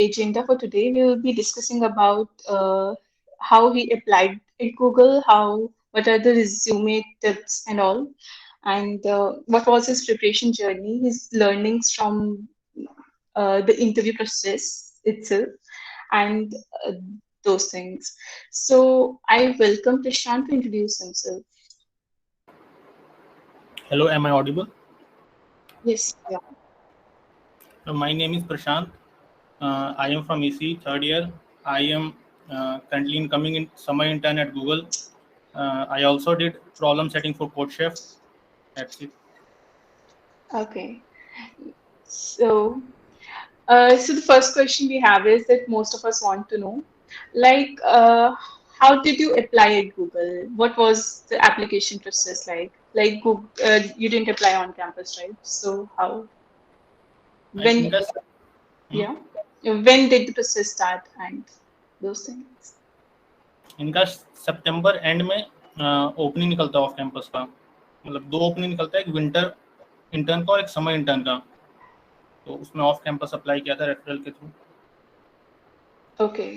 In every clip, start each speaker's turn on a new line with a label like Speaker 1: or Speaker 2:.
Speaker 1: agenda for today, we will be discussing about how he applied at Google, what are the resume tips and all, and what was his preparation journey, his learnings from the interview process itself, and those things. So I welcome Prashant to introduce himself.
Speaker 2: Hello, am I audible?
Speaker 1: Yes, yeah.
Speaker 2: My name is Prashant. I am from EC, third year. I am currently incoming in summer intern at Google. I also did problem setting for CodeChef. That's it.
Speaker 1: Okay. So, so the first question we have is that most of us want to know, like, how did you apply at Google? What was the application process like? Like, Google, you didn't apply on campus, right? So how, when,
Speaker 2: इनका
Speaker 1: yeah, when did the process start and those things?
Speaker 2: इनका सितंबर and में opening निकलता है off campus का, मतलब 2 opening निकलता है, एक विंटर इंटर्न का और एक समर इंटर्न का। तो उसमें ऑफ कैंपस अप्लाई किया था रेफरल के थ्रू।
Speaker 1: Okay.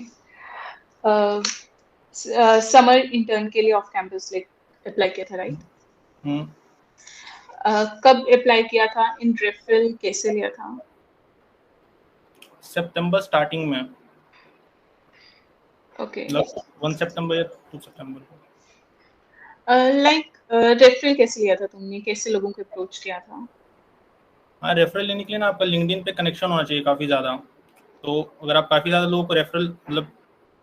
Speaker 1: समर इंटर्न के लिए ऑफ कैंपस लाइक अप्लाई किया था, राइट? कब अप्लाई किया था? इन रेफरल कैसे लिया था?
Speaker 2: सितंबर स्टार्टिंग में,
Speaker 1: ओके।
Speaker 2: मतलब 1 सितंबर या 2 सितंबर।
Speaker 1: लाइक रेफरल कैसे लिया था तुमने? कैसे लोगों को अप्रोच किया था?
Speaker 2: हाँ, रेफरल लेने के लिए ना आपका लिंक्डइन पे कनेक्शन होना चाहिए काफ़ी ज़्यादा। तो अगर आप काफ़ी ज़्यादा लोगों को रेफरल मतलब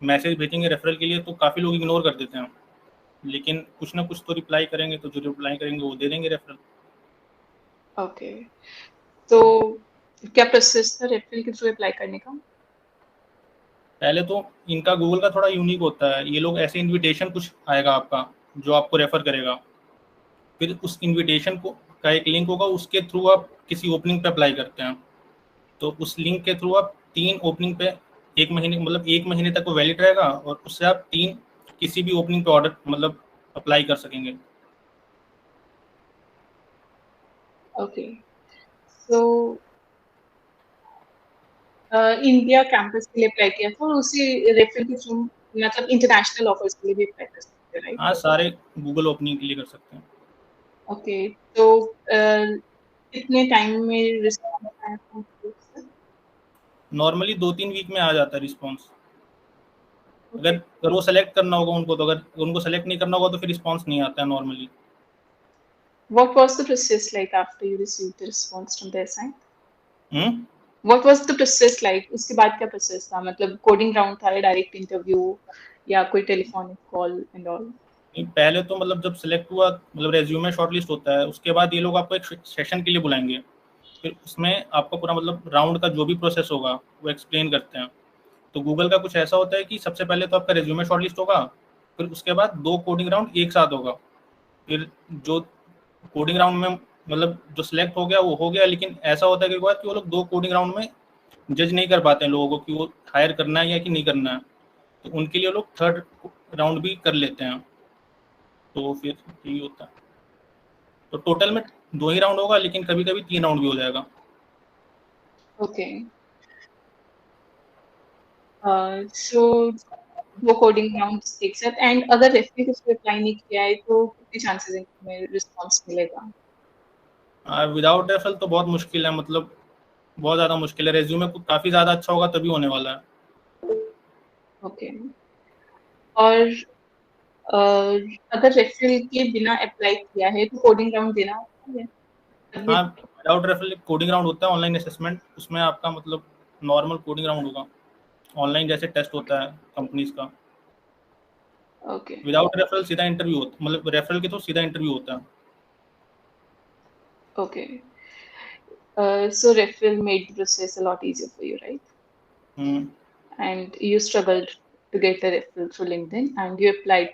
Speaker 2: मैसेज भेजेंगे रेफरल के लिए, तो काफ़ी लोग इग्नोर कर देते हैं, लेकिन कुछ ना कुछ तो रिप्लाई करेंगे, तो जो रिप्लाई करेंगे वो दे देंगे रेफरल।
Speaker 1: ओके। तो क्या प्रोसेस था रेफरल के थ्रू अप्लाई करने का?
Speaker 2: पहले तो इनका गूगल का थोड़ा यूनिक होता है, ये लोग ऐसे इन्विटेशन कुछ आएगा आपका जो आपको रेफर करेगा, फिर उस इन्विटेशन को का एक लिंक होगा, उसके थ्रू आप किसी ओपनिंग पे अप्लाई करते हैं। तो उस लिंक के थ्रू आप 3 ओपनिंग पे 1 महीने मतलब 1 महीने तक वो वैलिड रहेगा, और उससे आप 3 किसी भी ओपनिंग पे ऑर्डर मतलब अप्लाई कर सकेंगे।
Speaker 1: ओके। सो इंडिया कैंपस के लिए अप्लाई किया था और उसी रेफरल के थ्रू मतलब इंटरनेशनल ऑफर्स के लिए भी अप्लाई कर सकते हैं, राइट?
Speaker 2: हाँ, सारे गूगल ओपनिंग के लिए कर सकते हैं।
Speaker 1: ओके। तो कितने टाइम में रिस्पॉन्स आया था?
Speaker 2: नॉर्मली 2-3 वीक में आ जाता है रिस्पॉन्स। अगर वो सेलेक्ट करना होगा उनको, तो अगर उनको सेलेक्ट नहीं करना होगा तो फिर रिस्पॉन्स नहीं आता है normally.
Speaker 1: What was the process like after you received the response from their side?
Speaker 2: Hmm
Speaker 1: What was the process like? उसके बाद क्या process था? मतलब coding round था या direct interview या कोई telephonic call and all?
Speaker 2: पहले तो मतलब जब सेलेक्ट हुआ, मतलब रेज्यूमे शॉर्टलिस्ट होता है, उसके बाद ये लोग आपको एक सेशन के लिए बुलाएंगे, फिर उसमें आपका पूरा मतलब राउंड का जो भी प्रोसेस होगा वो एक्सप्लेन करते हैं। तो गूगल का कुछ ऐसा होता है कि सबसे पहले तो आपका रेज्यूमे शॉर्टलिस्ट होगा, फिर उसके बाद 2 कोडिंग राउंड एक साथ होगा। फिर जो कोडिंग राउंड में मतलब जो सिलेक्ट हो गया वो हो गया, लेकिन ऐसा होता है कि वो लोग 2 कोडिंग राउंड में जज नहीं कर पाते हैं लोगों को कि वो हायर करना है या कि नहीं करना है, तो उनके लिए लोग थर्ड राउंड भी कर लेते हैं। तो फिर यही होता है। तो टोटल में 2 ही राउंड होगा, लेकिन कभी कभी 3 राउंड भी हो जाएगा।
Speaker 1: Okay. So वो coding rounds एक साथ and अगर रेफरी कुछ reply नहीं किया है तो कितने chances हैं कि हमें response मिलेगा?
Speaker 2: विदाउट रेफरल तो बहुत मुश्किल है, मतलब बहुत ज़्यादा मुश्किल है। रेज्यूमे को काफ़ी ज़्यादा अच्छा होगा तभी होने वाला है।
Speaker 1: Okay. और अगर रेफरल के बिना अप्लाई किया है तो कोडिंग राउंड देना होता है?
Speaker 2: हाँ, विदाउट रेफरल कोडिंग राउंड होता है, ऑनलाइन असेसमेंट। उसमें आपका मतलब नॉर्मल कोडिंग राउंड होगा, ऑनलाइन जैसे टेस्ट होता है कंपनीज का।
Speaker 1: ओके।
Speaker 2: विदाउट रेफरल सीधा इंटरव्यू होता, मतलब रेफरल के तो सीधा इंटरव्यू होता है।
Speaker 1: Okay. So referral made the process a lot easier for you, right?
Speaker 2: Hmm
Speaker 1: And you struggled to get the referral through LinkedIn and you applied,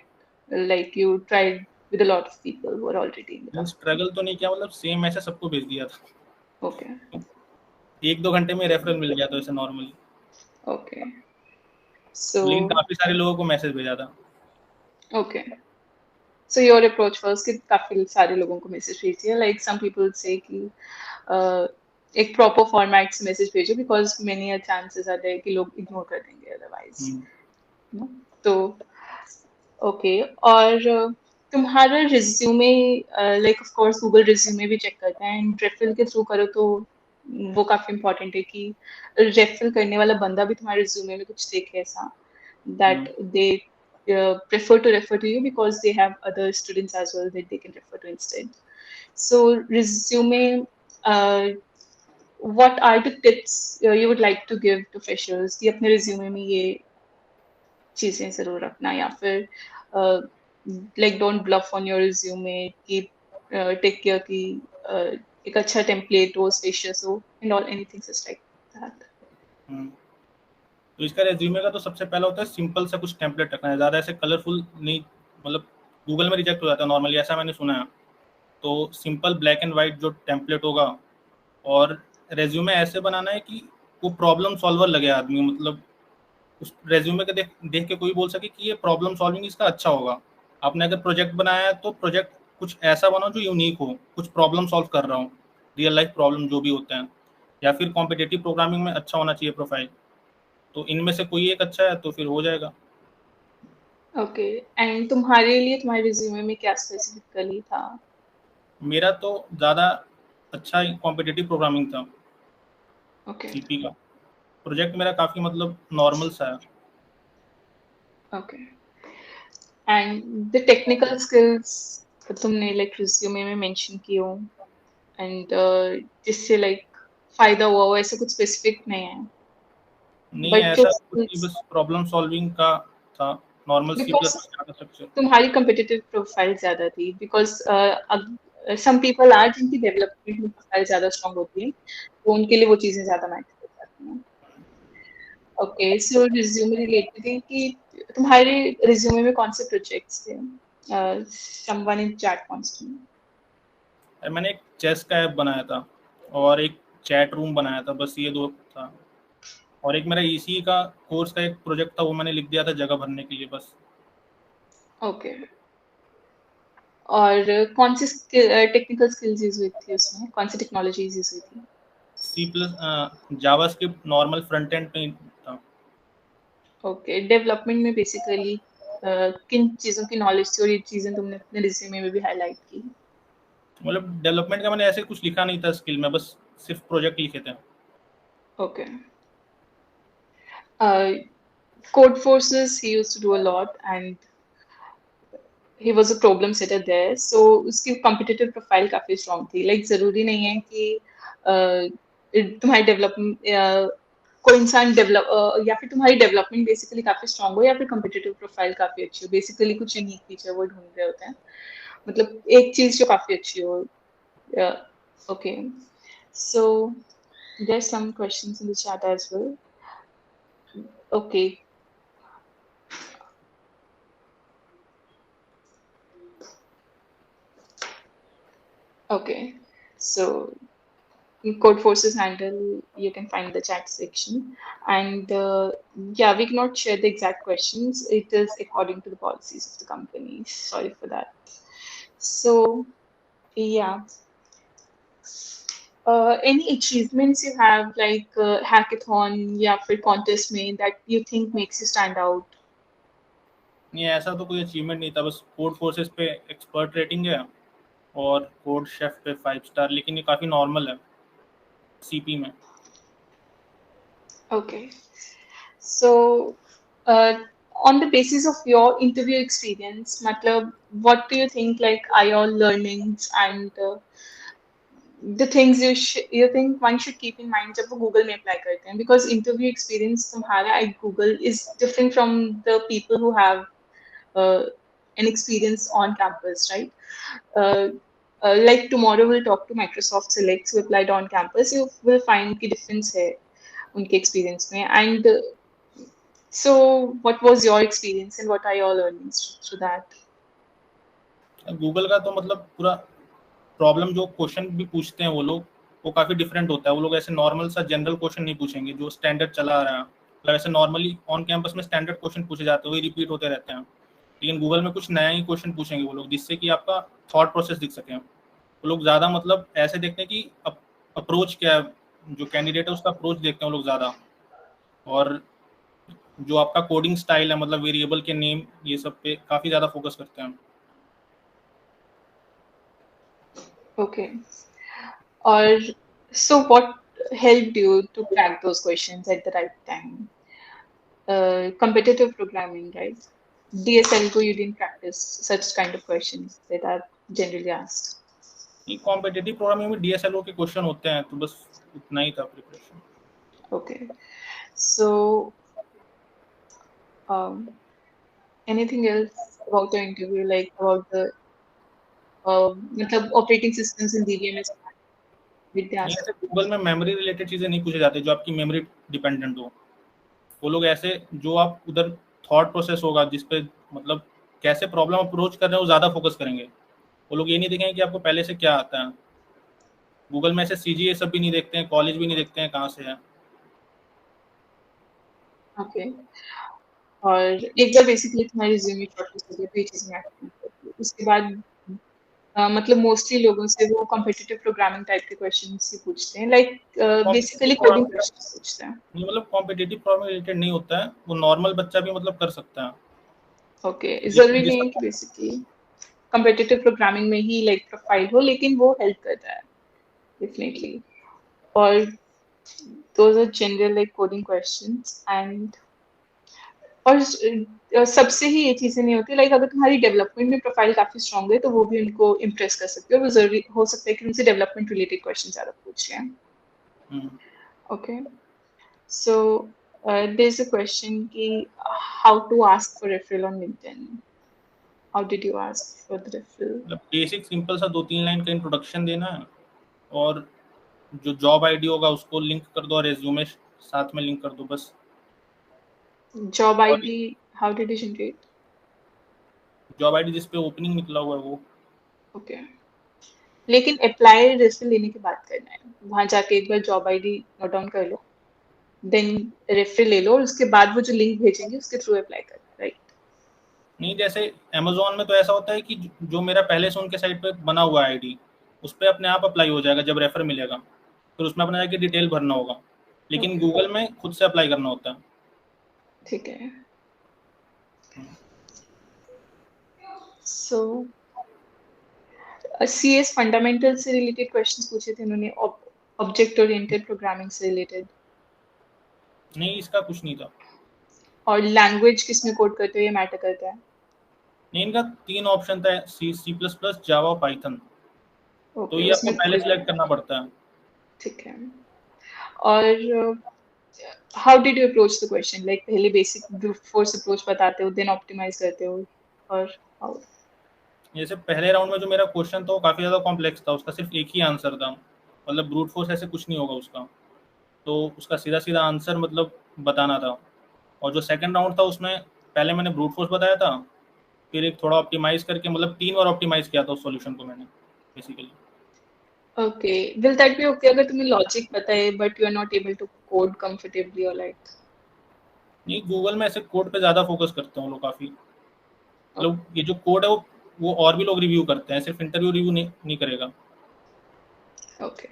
Speaker 1: like you tried with a lot of people who are already in the company.
Speaker 2: Struggle तो नहीं किया, मतलब same message सबको भेज दिया था।
Speaker 1: Okay.
Speaker 2: 1-2 घंटे में रेफरल मिल गया था वैसे नॉर्मली,
Speaker 1: Okay.
Speaker 2: लेकिन
Speaker 1: So,
Speaker 2: काफ़ी सारे लोगों को मैसेज भेजा था।
Speaker 1: okay. So your approach was कि काफी सारे लोगों को मैसेज भेजिए, like some people say कि एक प्रॉपर फॉर्मेट से मैसेज भेजो, because many chances are there कि लोग इग्नोर कर देंगे अदरवाइज। तो ओके, और तुम्हारा resume, like of course Google resume भी चेक करता है, एंड रेफरल के थ्रू करो तो वो काफी इंपॉर्टेंट है कि रेफरल करने वाला बंदा भी तुम्हारे रिज्यूमे में कुछ देखे ऐसा, that they prefer to refer to you because they have other students as well that they can refer to instead. So resume, uh, what are the tips you would like to give to freshers कि अपने resume में ये चीजें जरूर रखना, या फिर like don't bluff on your resume, keep take care कि एक अच्छा template हो, spacious हो, and all anything just like that.
Speaker 2: तो इसका रेज्यूमे का तो सबसे पहला होता है सिंपल सा कुछ टेम्पलेट रखना है, ज़्यादा ऐसे कलरफुल नहीं, मतलब गूगल में रिजेक्ट हो जाता है नॉर्मली, ऐसा मैंने सुना है। तो सिंपल ब्लैक एंड वाइट जो टेम्पलेट होगा, और रेज्यूमे ऐसे बनाना है कि वो प्रॉब्लम सॉल्वर लगे आदमी, मतलब उस रेज्यूमे के देख के कोई बोल सके कि ये प्रॉब्लम सॉल्विंग इसका अच्छा होगा। आपने अगर प्रोजेक्ट बनाया है तो प्रोजेक्ट कुछ ऐसा बनाओ जो यूनिक हो, कुछ प्रॉब्लम सॉल्व कर रहा हूँ, रियल लाइफ प्रॉब्लम जो भी होते हैं, या फिर कॉम्पिटिटिव प्रोग्रामिंग में अच्छा होना चाहिए प्रोफाइल। तो इनमें से कोई एक अच्छा है तो फिर हो जाएगा।
Speaker 1: ओके, एंड तुम्हारे लिए तुम्हारे रिज्यूमे में क्या स्पेसिफिकली था?
Speaker 2: मेरा तो ज़्यादा अच्छा कॉम्पिटिटिव प्रोग्रामिंग था,
Speaker 1: ओके
Speaker 2: सीपी का। प्रोजेक्ट मेरा काफ़ी मतलब नॉर्मल सा है।
Speaker 1: Okay, and the technical skills तुमने लाइक रिज्यूमे में मेंशन की हो, एंड जिससे लाइक फायदा हुआ हो, ऐसे कुछ स्पेसिफिक नहीं है,
Speaker 2: नहीं
Speaker 1: बट जो
Speaker 2: ऐसा कुछ नहीं,
Speaker 1: स्किल्स,
Speaker 2: बस प्रॉब्लम सॉल्विंग का था, normal C
Speaker 1: because
Speaker 2: plus data structure.
Speaker 1: तुम्हारी competitive प्रोफाइल ज्यादा थी, बिकॉज some people are जिनकी डेवलपमेंट में प्रोफाइल ज्यादा स्ट्रांग होती है, तो उनके लिए वो चीजें ज्यादा मैटर कर जाती हैं। ओके, सो रिज्यूमे रिलेटेड है कि तुम्हारे रिज्यूमे में कौन से प्रोजेक्ट्स थे? someone in chat wants to know.
Speaker 2: मैंने एक चेस का ऐप बनाया था और एक चैट रूम बनाया था, बस ये दो था। और एक मेरा ईसी का कोर्स का एक प्रोजेक्ट था, वो मैंने लिख दिया था जगह भरने के लिए बस।
Speaker 1: ओके, और कौन सी टेक्निकल स्किल्स यूज हुई थी उसमें, कौन सी टेक्नोलॉजीज यूज हुई थी?
Speaker 2: C plus JavaScript normal front end पे था।
Speaker 1: ओके, डेवलपमेंट में बेसिकली किन चीजों की नॉलेज थी, और ये चीजें तुमने अपने रिज्यूमे में भी हाईलाइट की?
Speaker 2: मतलब डेवलपमेंट का मैंने ऐसे कुछ लिखा नहीं था स्किल में, बस सिर्फ प्रोजेक्ट लिखे थे।
Speaker 1: Okay, code forces he used to do a lot, and he was a problem setter there, so उसकी competitive profile काफी strong थी। like जरूरी नहीं है कि तुम्हारी डेवलपमेंट, कोई इंसान डेवलप या फिर तुम्हारी डेवलपमेंट बेसिकली काफी स्ट्रांग हो, या फिर competitive प्रोफाइल काफी अच्छी हो, बेसिकली कुछ यूनिक फीचर वो ढूंढ रहे होते हैं, मतलब एक चीज जो काफी अच्छी हो। Okay, so there's some questions in the chat as well. Okay. Okay, so code forces handle, you can find the chat section, and yeah, we cannot share the exact questions. It is according to the policies of the company. Sorry for that. So yeah, any achievements you have, like hackathon या फिर contest में, that you think makes you stand out?
Speaker 2: नहीं ऐसा तो कोई achievement नहीं था, बस कोड फोर्सेस पे एक्सपर्ट रेटिंग है और कोड शेफ पे 5 स्टार, लेकिन ये काफ़ी नॉर्मल है सीपी में।
Speaker 1: Okay, so on the basis of your interview experience, matlab, what do you think like are your learnings, and the things you think one should keep in mind जब वो Google में apply करते हैं, because interview experience तुम्हारा at Google is different from the people who have uh, an experience on campus, right? Uh, like tomorrow we'll talk to Microsoft Selects who applied on campus. You will find कि difference है उनके experience में, and so what was your experience and what are your learnings through that?
Speaker 2: Google का तो मतलब पूरा problem जो question भी पूछते हैं वो लोग, वो काफ़ी डिफरेंट होता है। वो लोग ऐसे नॉर्मल सा जनरल क्वेश्चन नहीं पूछेंगे जो स्टैंडर्ड चला आ रहा है, मतलब ऐसे नॉर्मली ऑन कैंपस में स्टैंडर्ड क्वेश्चन पूछे जाते हैं, वही रिपीट होते रहते हैं। लेकिन गूगल में कुछ नया ही क्वेश्चन पूछेंगे वो लोग, जिससे कि आपका थॉट प्रोसेस दिख सके। वो लोग ज़्यादा मतलब ऐसे देखते हैं कि अप्रोच क्या है जो कैंडिडेट है उसका अप्रोच देखते हैं वो लोग ज़्यादा, और जो आपका कोडिंग स्टाइल है, मतलब वेरिएबल के नेम, ये सब पे काफ़ी ज़्यादा फोकस करते हैं।
Speaker 1: Okay. Or so what helped you to crack those questions at the right time? Competitive programming, right? DSL you didn't practice such kind of questions that are generally asked.
Speaker 2: ये competitive programming में DSLO के question होते हैं, तो बस उतना ही था preparation.
Speaker 1: Okay. So um, anything else about the interview, like about the मतलब operating systems in DBMS? Did they
Speaker 2: नहीं,
Speaker 1: ask?
Speaker 2: ऐसे गूगल में मेमोरी रिलेटेड चीज़ें नहीं पूछे जाते जो आपकी मेमोरी डिपेंडेंट हो। वो लोग ऐसे जो आप उधर थॉट प्रोसेस होगा जिस पे मतलब कैसे प्रॉब्लम अप्रोच कर रहे हैं वो ज़्यादा फोकस करेंगे। वो लोग ये नहीं देखेंगे कि आपको पहले से क्या आता है। गूगल में ऐसे CGA सब भी नहीं देखते हैं, कॉलेज भी नहीं देखते हैं कहाँ से है।
Speaker 1: Okay. और एक बार बेसिकली तुम्हारी रिज्यूमे शॉर्टलिस्ट हो गया तो ये चीज़ मैटर नहीं करती। उसके बाद मतलब मोस्टली लोगों से वो कॉम्पिटिटिव प्रोग्रामिंग टाइप के क्वेश्चंस ही पूछते हैं, like
Speaker 2: competitive
Speaker 1: basically coding
Speaker 2: programming
Speaker 1: questions पूछते हैं।
Speaker 2: नहीं, मतलब कॉम्पिटिटिव प्रोग्रामिंग रिलेटेड नहीं होता है, वो नॉर्मल बच्चा भी मतलब कर सकता है।
Speaker 1: ओके,
Speaker 2: लेकिन
Speaker 1: जरूरी नहीं है
Speaker 2: जिसका
Speaker 1: कि बेसिकली कॉम्पिटिटिव प्रोग्रामिंग में ही लाइक प्रोफाइल हो, लेकिन वो हेल्प करता है डेफिनेटली। और those are general like coding questions and और सबसे ही ये चीजें नहीं होती, लाइक अगर तुम्हारी डेवलपमेंट में प्रोफाइल काफी स्ट्रांग है तो वो भी उनको इम्प्रेस कर सकती है, और वो जरूरी हो सकता है कि उनसे डेवलपमेंट रिलेटेड क्वेश्चन ज्यादा पूछ रहे हैं। Okay, so there's a question कि how to ask for referral on LinkedIन, how did you ask for the referral?
Speaker 2: मतलब बेसिक सिंपल सा 2-3 लाइन का इंट्रोडक्शन देना है, और जो जॉब आईडी होगा उसको लिंक कर दो और रेज्यूमे साथ में लिंक कर दो बस।
Speaker 1: Job
Speaker 2: और
Speaker 1: ID, how did you generate?
Speaker 2: Job ID जिस पे ओपनिंग निकला हुआ है वो।
Speaker 1: ओके, लेकिन अप्लाई रेफरल लेने के बाद करना है, वहां जाके एक बार जॉब आईडी नोट डाउन कर लो, देन रेफरल ले लो और उसके बाद वो जो लिंक भेजेंगे उसके थ्रू अप्लाई करना है, राइट?
Speaker 2: नहीं, जैसे अमेजोन में तो ऐसा होता है कि जो मेरा पहले से उनके साइट पे बना हुआ है आईडी, उस पर अपने आप अप्लाई हो जाएगा जब रेफर मिलेगा, फिर उसमें अपना जाके डिटेल भरना होगा। लेकिन
Speaker 1: ओके,
Speaker 2: गूगल में खुद से अप्लाई करना होता है।
Speaker 1: ठीक है। सो CS फंडामेंटल से रिलेटेड क्वेश्चंस पूछे थे उन्होंने, ऑब्जेक्ट ओरिएंटेड प्रोग्रामिंग से रिलेटेड,
Speaker 2: नहीं, इसका कुछ नहीं था।
Speaker 1: और लैंग्वेज किसमें कोड करते हो ये मैटर करता है?
Speaker 2: नहीं, इनका 3 ऑप्शन था, C++, जावा, पाइथन। तो
Speaker 1: ओके,
Speaker 2: ये आपको
Speaker 1: उसमें
Speaker 2: पहले
Speaker 1: कोई भी
Speaker 2: सिलेक्ट
Speaker 1: नहीं,
Speaker 2: करना पड़ता है।
Speaker 1: ठीक है। और how did you approach the question, like पहले बेसिक ब्रूट फोर्स अप्रोच बताते हो, देन ऑप्टिमाइज करते हो, और हाउ?
Speaker 2: जैसे पहले राउंड में जो मेरा क्वेश्चन था वो काफ़ी ज़्यादा कॉम्प्लेक्स था, उसका सिर्फ एक ही आंसर था, मतलब ब्रूट फोर्स ऐसे कुछ नहीं होगा उसका, तो उसका सीधा सीधा आंसर मतलब बताना था। और जो सेकंड राउंड था उसमें पहले मैंने ब्रूट फोर्स बताया था, फिर एक थोड़ा ऑप्टिमाइज करके, मतलब 3 बार ऑप्टिमाइज किया था उस सॉल्यूशन को मैंने basically.
Speaker 1: Okay, will that be okay अगर तुम्हें लॉजिक पता है but you are not able to code comfortably, और लाइक?
Speaker 2: नहीं, गूगल में ऐसे कोड पे ज़्यादा फोकस करते हैं वो लोग काफ़ी, मतलब ये जो कोड है वो और भी लोग रिव्यू करते हैं, सिर्फ इंटरव्यू रिव्यू नहीं करेगा।
Speaker 1: ओके,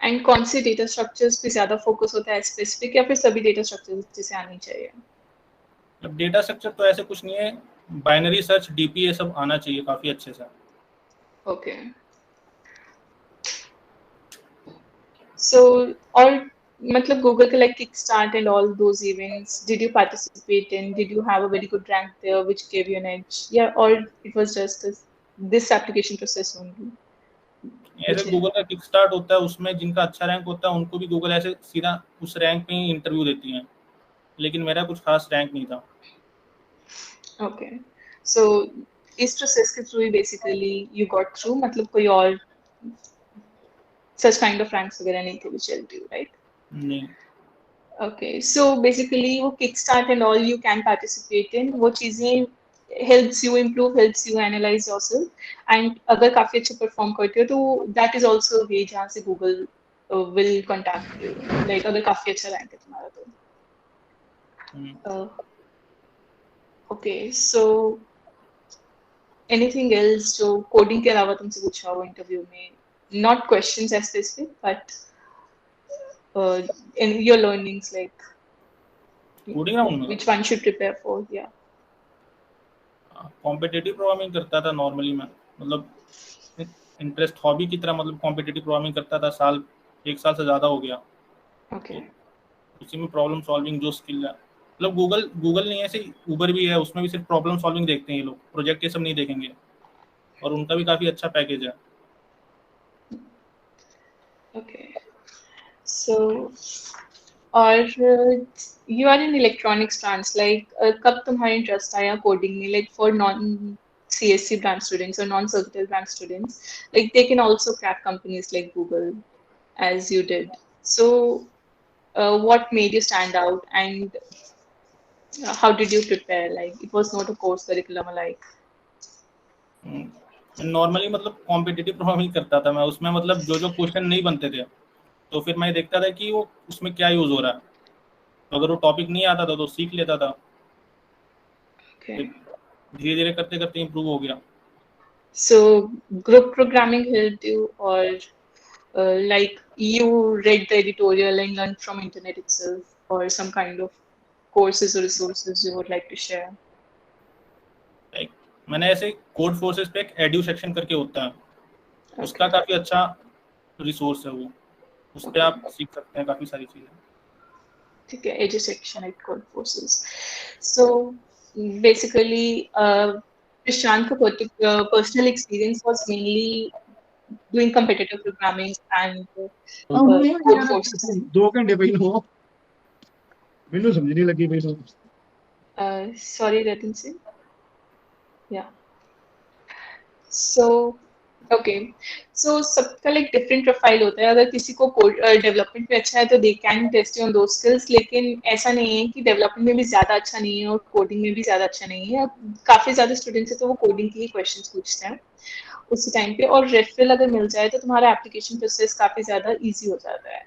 Speaker 1: एंड कौन से डेटा स्ट्रक्चर्स पे ज्यादा फोकस होता है, स्पेसिफिक या फिर सभी डेटा स्ट्रक्चर्स जिसे आनी चाहिए?
Speaker 2: मतलब डेटा स्ट्रक्चर तो ऐसे कुछ नहीं है, बाइनरी सर्च, DP ये सब आना चाहिए काफ़ी अच्छे से।
Speaker 1: ओके, सो और मतलब गूगल का like kick start and all those events, did you participate in, did you have a very good rank there which give you an edge, या और it was just this application process only
Speaker 2: ऐसे
Speaker 1: which?
Speaker 2: Google का kick start होता है, उसमें जिनका अच्छा rank होता है उनको भी गूगल ऐसे सीधा उस रैंक पे ही इंटरव्यू देती है, लेकिन मेरा कुछ खास रैंक नहीं था।
Speaker 1: ओके, सो इस प्रोसेस के through he basically you got through, मतलब कोई और सच काइंड ऑफ रैंक्स वगैरह नहीं थे व्हिच हेल्प्ड यू, राइट?
Speaker 2: नहीं,
Speaker 1: Okay, so basically वो kickstart and all you can participate in, वो चीजें helps you improve, helps you analyze yourself, and अगर काफी अच्छा perform करते हो तो that is also a way जहाँ से Google will contact you, like अगर काफी अच्छा rank है तुम्हारा तो। uh, okay, so anything else जो coding के अलावा तुमसे पूछा हो इंटरव्यू में, not questions as specific but in your learnings, like
Speaker 2: coding round में
Speaker 1: which one should prepare for? Yeah.
Speaker 2: Competitive programming करता था नॉर्मली मैं, मतलब इंटरेस्ट हॉबी की तरह, मतलब कॉम्पिटिटिव प्रोग्रामिंग करता था, एक साल से ज़्यादा हो गया।
Speaker 1: Okay.
Speaker 2: तो उसी में प्रॉब्लम सॉल्विंग जो स्किल है, मतलब गूगल गूगल नहीं है, ऐसे ऊबर भी है, उसमें भी सिर्फ प्रॉब्लम सॉल्विंग देखते हैं ये लोग, प्रोजेक्ट ये सब नहीं देखेंगे, और उनका भी काफ़ी अच्छा पैकेज है।
Speaker 1: Okay. So, और you are in electronics branch, like कब तुम्हारा इंटरेस्ट आया कोडिंग में, like for non CSC branch students or non-circuital branch students, like they can also crack companies like Google as you did. So, what made you stand out, and how did you prepare? Like it was not a course curriculum, like.
Speaker 2: Normally मतलब competitive programming करता था मैं, उसमें मतलब जो जो question नहीं बनते थे तो फिर मैं देखता था कि वो उसमें क्या यूज़ हो रहा है, तो अगर वो टॉपिक नहीं आता था तो सीख लेता था,
Speaker 1: Okay.
Speaker 2: फिर धीरे धीरे करते करते इम्प्रूव हो गया।
Speaker 1: So group programming helped you, or like you read the editorial and learned from internet itself, or some kind of courses or resources you would like to share?
Speaker 2: Like, मैंने ऐसे code forces पे एक edu section करके होता है, उसका
Speaker 1: Okay.
Speaker 2: काफ़ी अच्छा रिसोर्स है वो, उस पर
Speaker 1: Okay.
Speaker 2: आप सीख सकते हैं काफ़ी सारी चीज़ें।
Speaker 1: Okay. Edge section at code courses. So basically, Prashant ka personal experience was mainly doing competitive programming and code forces.
Speaker 3: 2 ਘੰਟੇ ਪਹਿਲਾਂ ਮੈਨੂੰ ਸਮਝ ਨਹੀਂ ਲੱਗੀ ਮੈਨੂੰ।
Speaker 1: Sorry, Ratan Singh. Yeah. So okay so सबका लाइक डिफरेंट प्रोफाइल होता है। अगर किसी को डेवलपमेंट में अच्छा है तो दे कैन टेस्ट ऑन दो स्किल्स, लेकिन ऐसा नहीं है कि डेवलपमेंट में भी ज्यादा अच्छा नहीं है और कोडिंग में भी ज्यादा अच्छा नहीं है। काफी ज्यादा स्टूडेंट्स है तो वो कोडिंग के ही क्वेश्चंस पूछते हैं उसी टाइम पे, और रेफरल अगर मिल जाए तो तुम्हारा एप्लीकेशन प्रोसेस काफी ज्यादा इजी हो जाता है।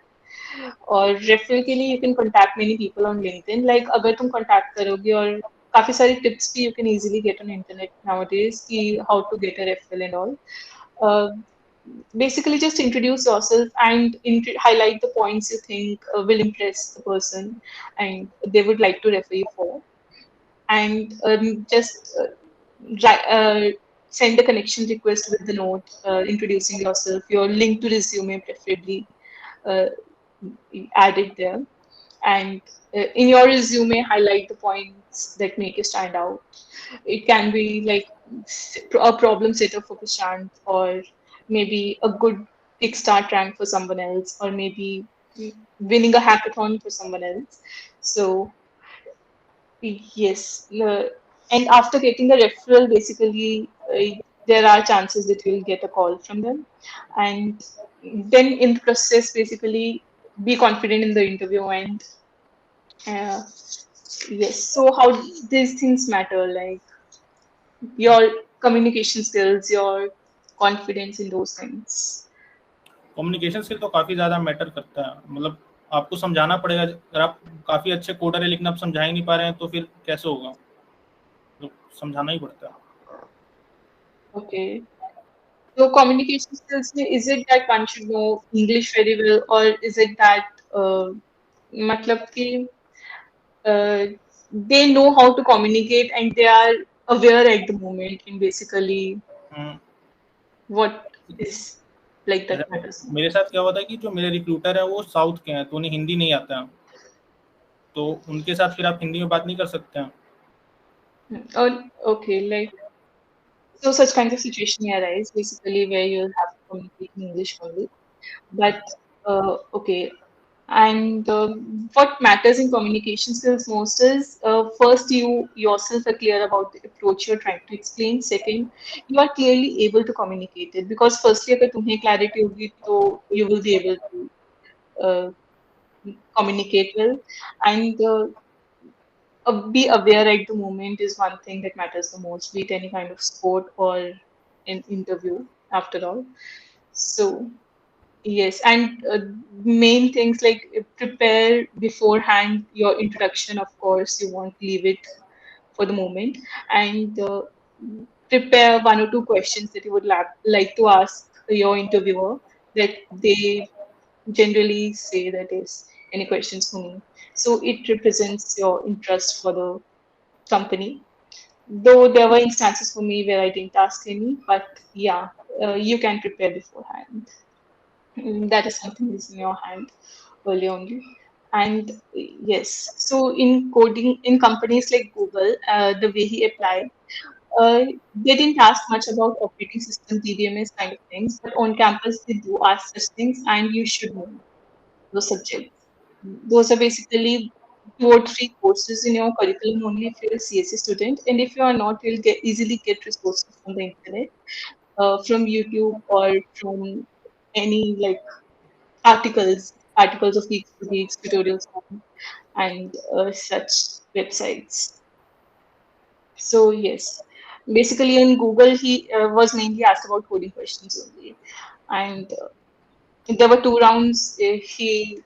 Speaker 1: और रेफरल के लिए you can contact many people on LinkedIn, like अगर तुम कॉन्टैक्ट करोगे, और काफी सारी टिप्स भी you can easily get on internet nowadays कि how to get a referral and all. Basically just introduce yourself and highlight the points you think will impress the person and they would like to refer you for, and just send a connection request with the note introducing yourself, your link to resume preferably uh, added there, and in your resume highlight the points that make you stand out. It can be like a problem setter for Prashant, or maybe a good kickstart rank for someone else, or maybe winning a hackathon for someone else. So yes, and after getting the referral, basically there are chances that you'll get a call from them, and then in the process, basically be confident in the interview, and uh, yes. So how these things matter, like your communication skills, your confidence in those things.
Speaker 2: Communication skill तो काफ़ी ज़्यादा matter करता है, मतलब आपको समझाना पड़ेगा, अगर आप काफ़ी अच्छे कोडर है लेकिन आप समझा ही नहीं पा रहे हैं तो फिर कैसे होगा, तो समझाना ही पड़ता है।
Speaker 1: Okay. So communication skills, is it that one should know English very well, or is it that matlab ki they know how to communicate and they are aware at the moment, and basically what is like that matters more.
Speaker 2: मेरे साथ क्या हुआ था कि जो मेरे recruiter है वो साउथ के हैं, तो उन्हें हिंदी नहीं आता है, तो उनके साथ फिर आप हिंदी में बात नहीं कर सकते हैं।
Speaker 1: Or okay, like so such kinds of situation may arise basically where you'll have to communicate in English only. But okay, and what matters in communication skills most is first you yourself are clear about the approach you're trying to explain. Second, you are clearly able to communicate it, because firstly अगर तुम्हें clarity होगी तो you will be able to uh, communicate well, and be aware at the moment is one thing that matters the most, be it any kind of sport or an interview after all. So yes, and main things like prepare beforehand your introduction, of course you won't leave it for the moment, and prepare one or two questions that you would like to ask your interviewer, that they generally say that is any questions for me. So it represents your interest for the company. Though there were instances for me where I didn't ask any, but yeah, you can prepare beforehand. That is something is in your hand early only. And yes, so in coding in companies like Google, the way he applied, they didn't ask much about operating system, DBMS kind of things, but on campus they do ask such things, and you should know those subjects. Those are basically 2 or 3 courses in your curriculum only if you're a CSE student, and if you are not, you'll get easily get resources from the internet, from YouTube or from any like articles of weeks, tutorials, and such websites. So yes, basically in Google he was mainly asked about coding questions only, and there were 2 rounds. He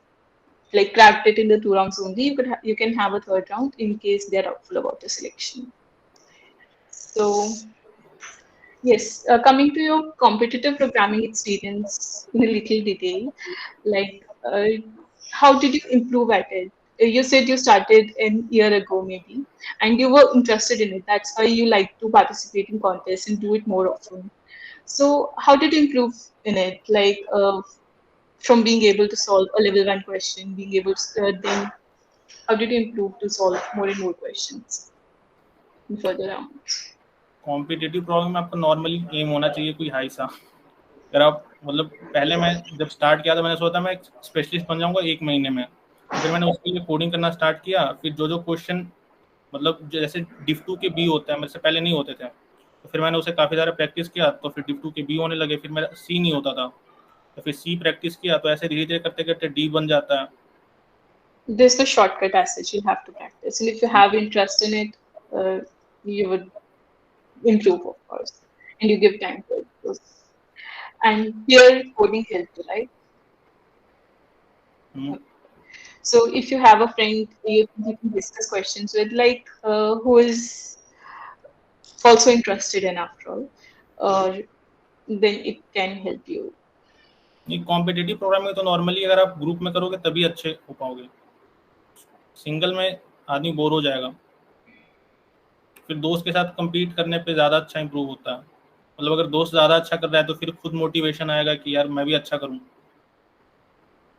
Speaker 1: like cracked it in the 2 rounds only. You can have a third round in case they're doubtful about the selection. So yes, coming to your competitive programming experience in a little detail, like how did you improve at it? You said you started an year ago, maybe, and you were interested in it. That's why you like to participate in contests and do it more often. So, how did you improve in it? Like from being able to solve a level 1 question, being able to then how did you improve to solve more and more questions in further rounds?
Speaker 2: Competitive problem में आपका normally M होना चाहिए कोई high सा। अगर आप मतलब पहले मैं जब स्टार्ट किया था मैंने सोचा मैं एक स्पेशलिस्ट बन जाऊंगा 1 महीने में, तो फिर मैंने उसके लिए कोडिंग करना स्टार्ट किया। फिर जो जो क्वेश्चन मतलब जैसे डिफ2 के बी होते हैं मेरे से पहले नहीं होते थे, तो फिर मैंने उसे काफ़ी ज़्यादा प्रैक्टिस किया, तो फिर डिफ2 के बी होने लगे। फिर मेरा सी नहीं होता था, तो फिर सी प्रैक्टिस किया, तो ऐसे धीरे धीरे करते करते डी बन जाता है।
Speaker 1: There's no shortcut as such. You have to practice, and if you have interest in it, you would improve, of course, and you give time to it. And peer coding helps you, right? So if you have a friend you can discuss questions with, like who is also interested in after all, then it can help you.
Speaker 2: नहीं, competitive programming तो normally अगर आप group में करोगे तभी अच्छे हो पाओगे, सिंगल में आदमी बोर हो जाएगा। फिर दोस्त के साथ compete करने पे ज़्यादा अच्छा improve होता है। मतलब अगर दोस्त ज़्यादा अच्छा कर रहा है तो फिर खुद मोटिवेशन आएगा कि यार मैं भी अच्छा करूँ।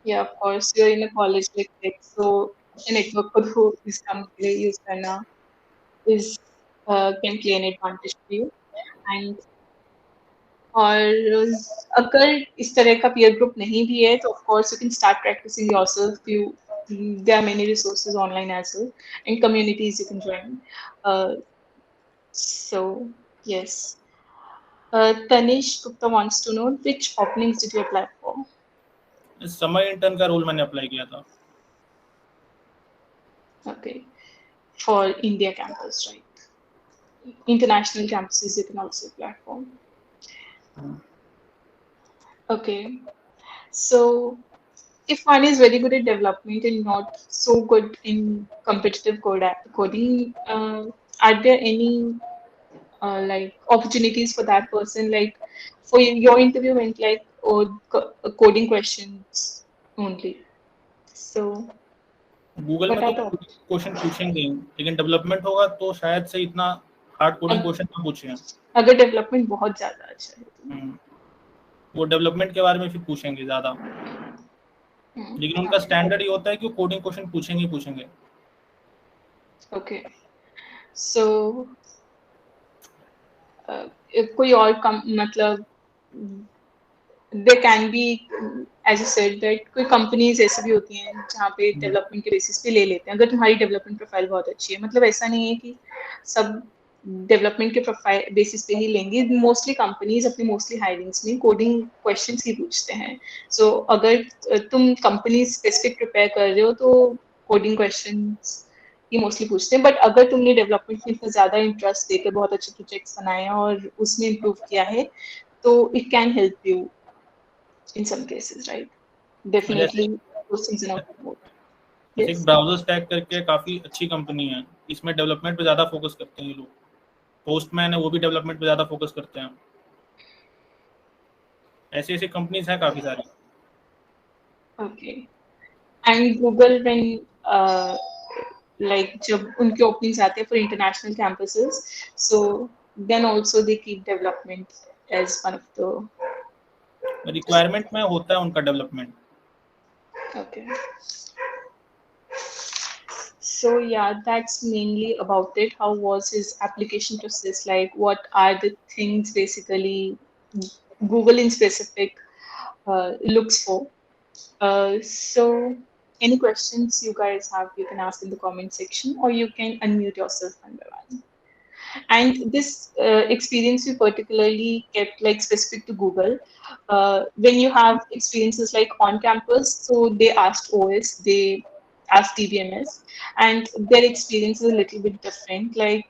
Speaker 1: Yeah, of course, you're in a college like tech, so a network खुद को इस काम के लिए use करना is can play an advantage for you. And और अगर इस तरह का peer group नहीं भी है तो of course you can start practicing yourself. There are many resources online as well and communities you can join. So yes, Tanish Gupta wants to know which openings did you apply for?
Speaker 2: Summer intern का role मैंने apply किया था।
Speaker 1: Okay, for India campus, right? International campuses you can also apply for. Okay, so if one is very good at development and not so good in competitive coding, are there any like opportunities for that person? Like for your interview went like coding questions only. So
Speaker 2: Google
Speaker 1: what
Speaker 2: में तो
Speaker 1: are the
Speaker 2: question पूछेंगे ही, लेकिन development होगा तो शायद से इतना hard coding question ना पूछे।
Speaker 1: अगर डेवलपमेंट बहुत ज्यादा अच्छा है तो
Speaker 2: वो डेवलपमेंट के बारे में फिर पूछेंगे ज़्यादा, लेकिन उनका स्टैंडर्ड ये होता है कि वो कोडिंग क्वेश्चन पूछेंगे ही पूछेंगे।
Speaker 1: ओके, सो कोई और कम मतलब there can be, as you said, that कोई कंपनीज ऐसी भी होती हैं जहाँ पे डेवलपमेंट के बेसिस पे ले लेते हैं अगर तुम्हारी डेवलपमेंट प्रोफाइल बहुत अच्छी है। मतलब ऐसा नहीं है कि सब डेवलपमेंट के प्रोफाइल बेसिस पे ही लेंगे। मोस्टली कंपनीज अपनी मोस्टली हायरिंग्स में कोडिंग क्वेश्चंस ही पूछते हैं। सो अगर तुम कंपनी स्पेसिफिक प्रिपेयर कर रहे हो तो कोडिंग क्वेश्चंस ही मोस्टली पूछते हैं। बट अगर तुमने डेवलपमेंट में इतना ज्यादा इंटरेस्ट देकर बहुत अच्छे प्रोजेक्ट्स बनाए हैं और उसमें इम्प्रूव किया है तो it can help you in some cases, right?
Speaker 2: जैसे
Speaker 1: Definitely those things are not more.
Speaker 2: जैसे एक
Speaker 1: Yes.
Speaker 2: ब्राउजर स्टैक करके काफ़ी अच्छी कंपनी है, इसमें डेवलपमेंट पे ज़्यादा फोकस करते हैं ये लोग। पोस्टमैन है वो भी डेवलपमेंट पे ज़्यादा फोकस करते हैं। ऐसी ऐसी कंपनीज हैं काफ़ी सारी।
Speaker 1: Okay. And Google, when like जब उनके openings आते हैं for international campuses, so then also they keep development as one of the.
Speaker 2: Requirement में होता है उनका development.
Speaker 1: Okay. So yeah, that's mainly about it. How was his application process? Like, what are the things basically Google in specific looks for? So any questions you guys have, you can ask in the comment section, or you can unmute yourself one by one. And this experience you particularly kept like specific to Google. When you have experiences like on campus, so they asked OS, they asked DBMS, and their experience is a little bit different. Like,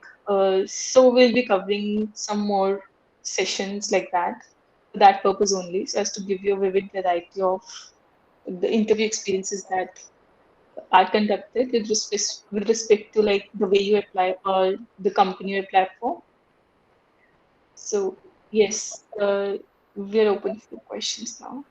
Speaker 1: so we'll be covering some more sessions like that for that purpose only, so as to give you a vivid variety of the interview experiences that are conducted with respect to like the way you apply or the company you apply for. So yes, we're open for questions now.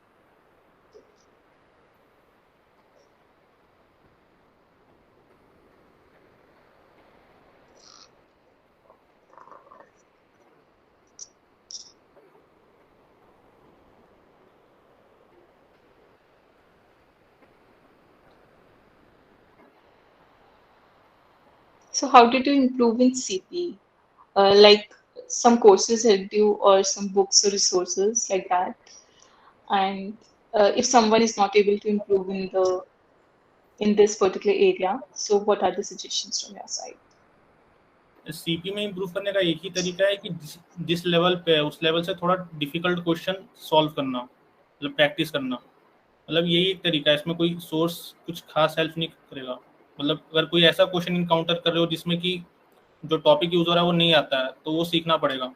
Speaker 1: So how did you improve in CP? Like some courses helped you or some books or resources like that. And if someone is not able to improve in this particular area, so what are the suggestions from your side?
Speaker 2: CP में improve करने का एक ही तरीका है कि जिस level पे है उस लेवल से थोड़ा डिफिकल्ट क्वेश्चन सॉल्व करना, मतलब प्रैक्टिस करना. मतलब यही एक तरीका है, इसमें कोई सोर्स कुछ खास हेल्प नहीं करेगा. मतलब अगर कोई ऐसा क्वेश्चन इनकाउंटर कर रहे हो जिसमें कि जो टॉपिक यूज हो रहा है वो नहीं आता है, तो वो सीखना पड़ेगा.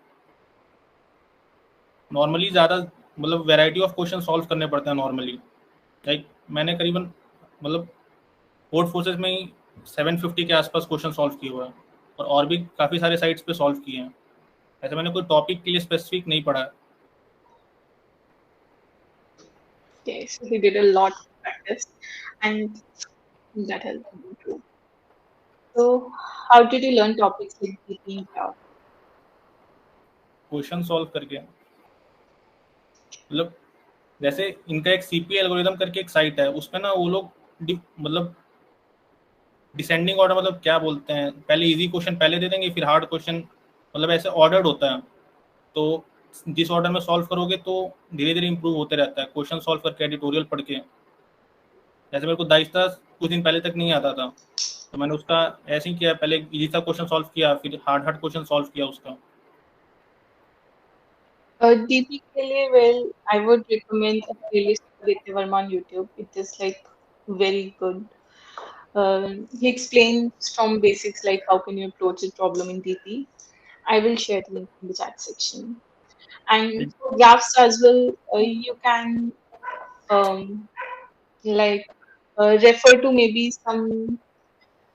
Speaker 2: नॉर्मली ज़्यादा मतलब वैरायटी ऑफ क्वेश्चन सॉल्व करने पड़ते हैं नॉर्मली. लाइक मैंने करीबन मतलब कोड फोर्सेस में ही 750 के आसपास क्वेश्चन सॉल्व किए हुए हैं, और भी काफ़ी सारे साइट्स पे सॉल्व किए हैं. ऐसे मैंने कोई टॉपिक के लिए स्पेसिफिक नहीं पढ़ा है.
Speaker 1: Okay, so he did a lot of practice, and that helped him improve. So how did you learn topics like DP in cloud?
Speaker 2: Question solve करके, मतलब जैसे इनका एक सीपी एल्गोरिदम करके एक साइट है, उसमें ना वो लोग मतलब डिसेंडिंग ऑर्डर, मतलब क्या बोलते हैं, पहले इजी क्वेश्चन पहले दे देंगे फिर हार्ड क्वेश्चन, मतलब ऐसे ऑर्डर्ड होता है. तो जिस ऑर्डर में सॉल्व करोगे तो धीरे धीरे इंप्रूव होते रहता है क्वेश्चन सॉल्व करके, एडिटोरियल पढ़ के. जैसे मेरे को दाइस्ता कुछ दिन पहले तक नहीं आता था, तो मैंने उसका ऐसे ही किया, पहले इजी सा क्वेश्चन सॉल्व किया फिर हार्ड हार्ड क्वेश्चन सॉल्व किया उसका.
Speaker 1: DP के लिए, well, I would recommend a playlist of Aditya Verma on YouTube. It is like very good. He explains from basics like how can you approach a problem in DP. I will share the link in the chat section. And for graphs as well, you can um, like refer to maybe some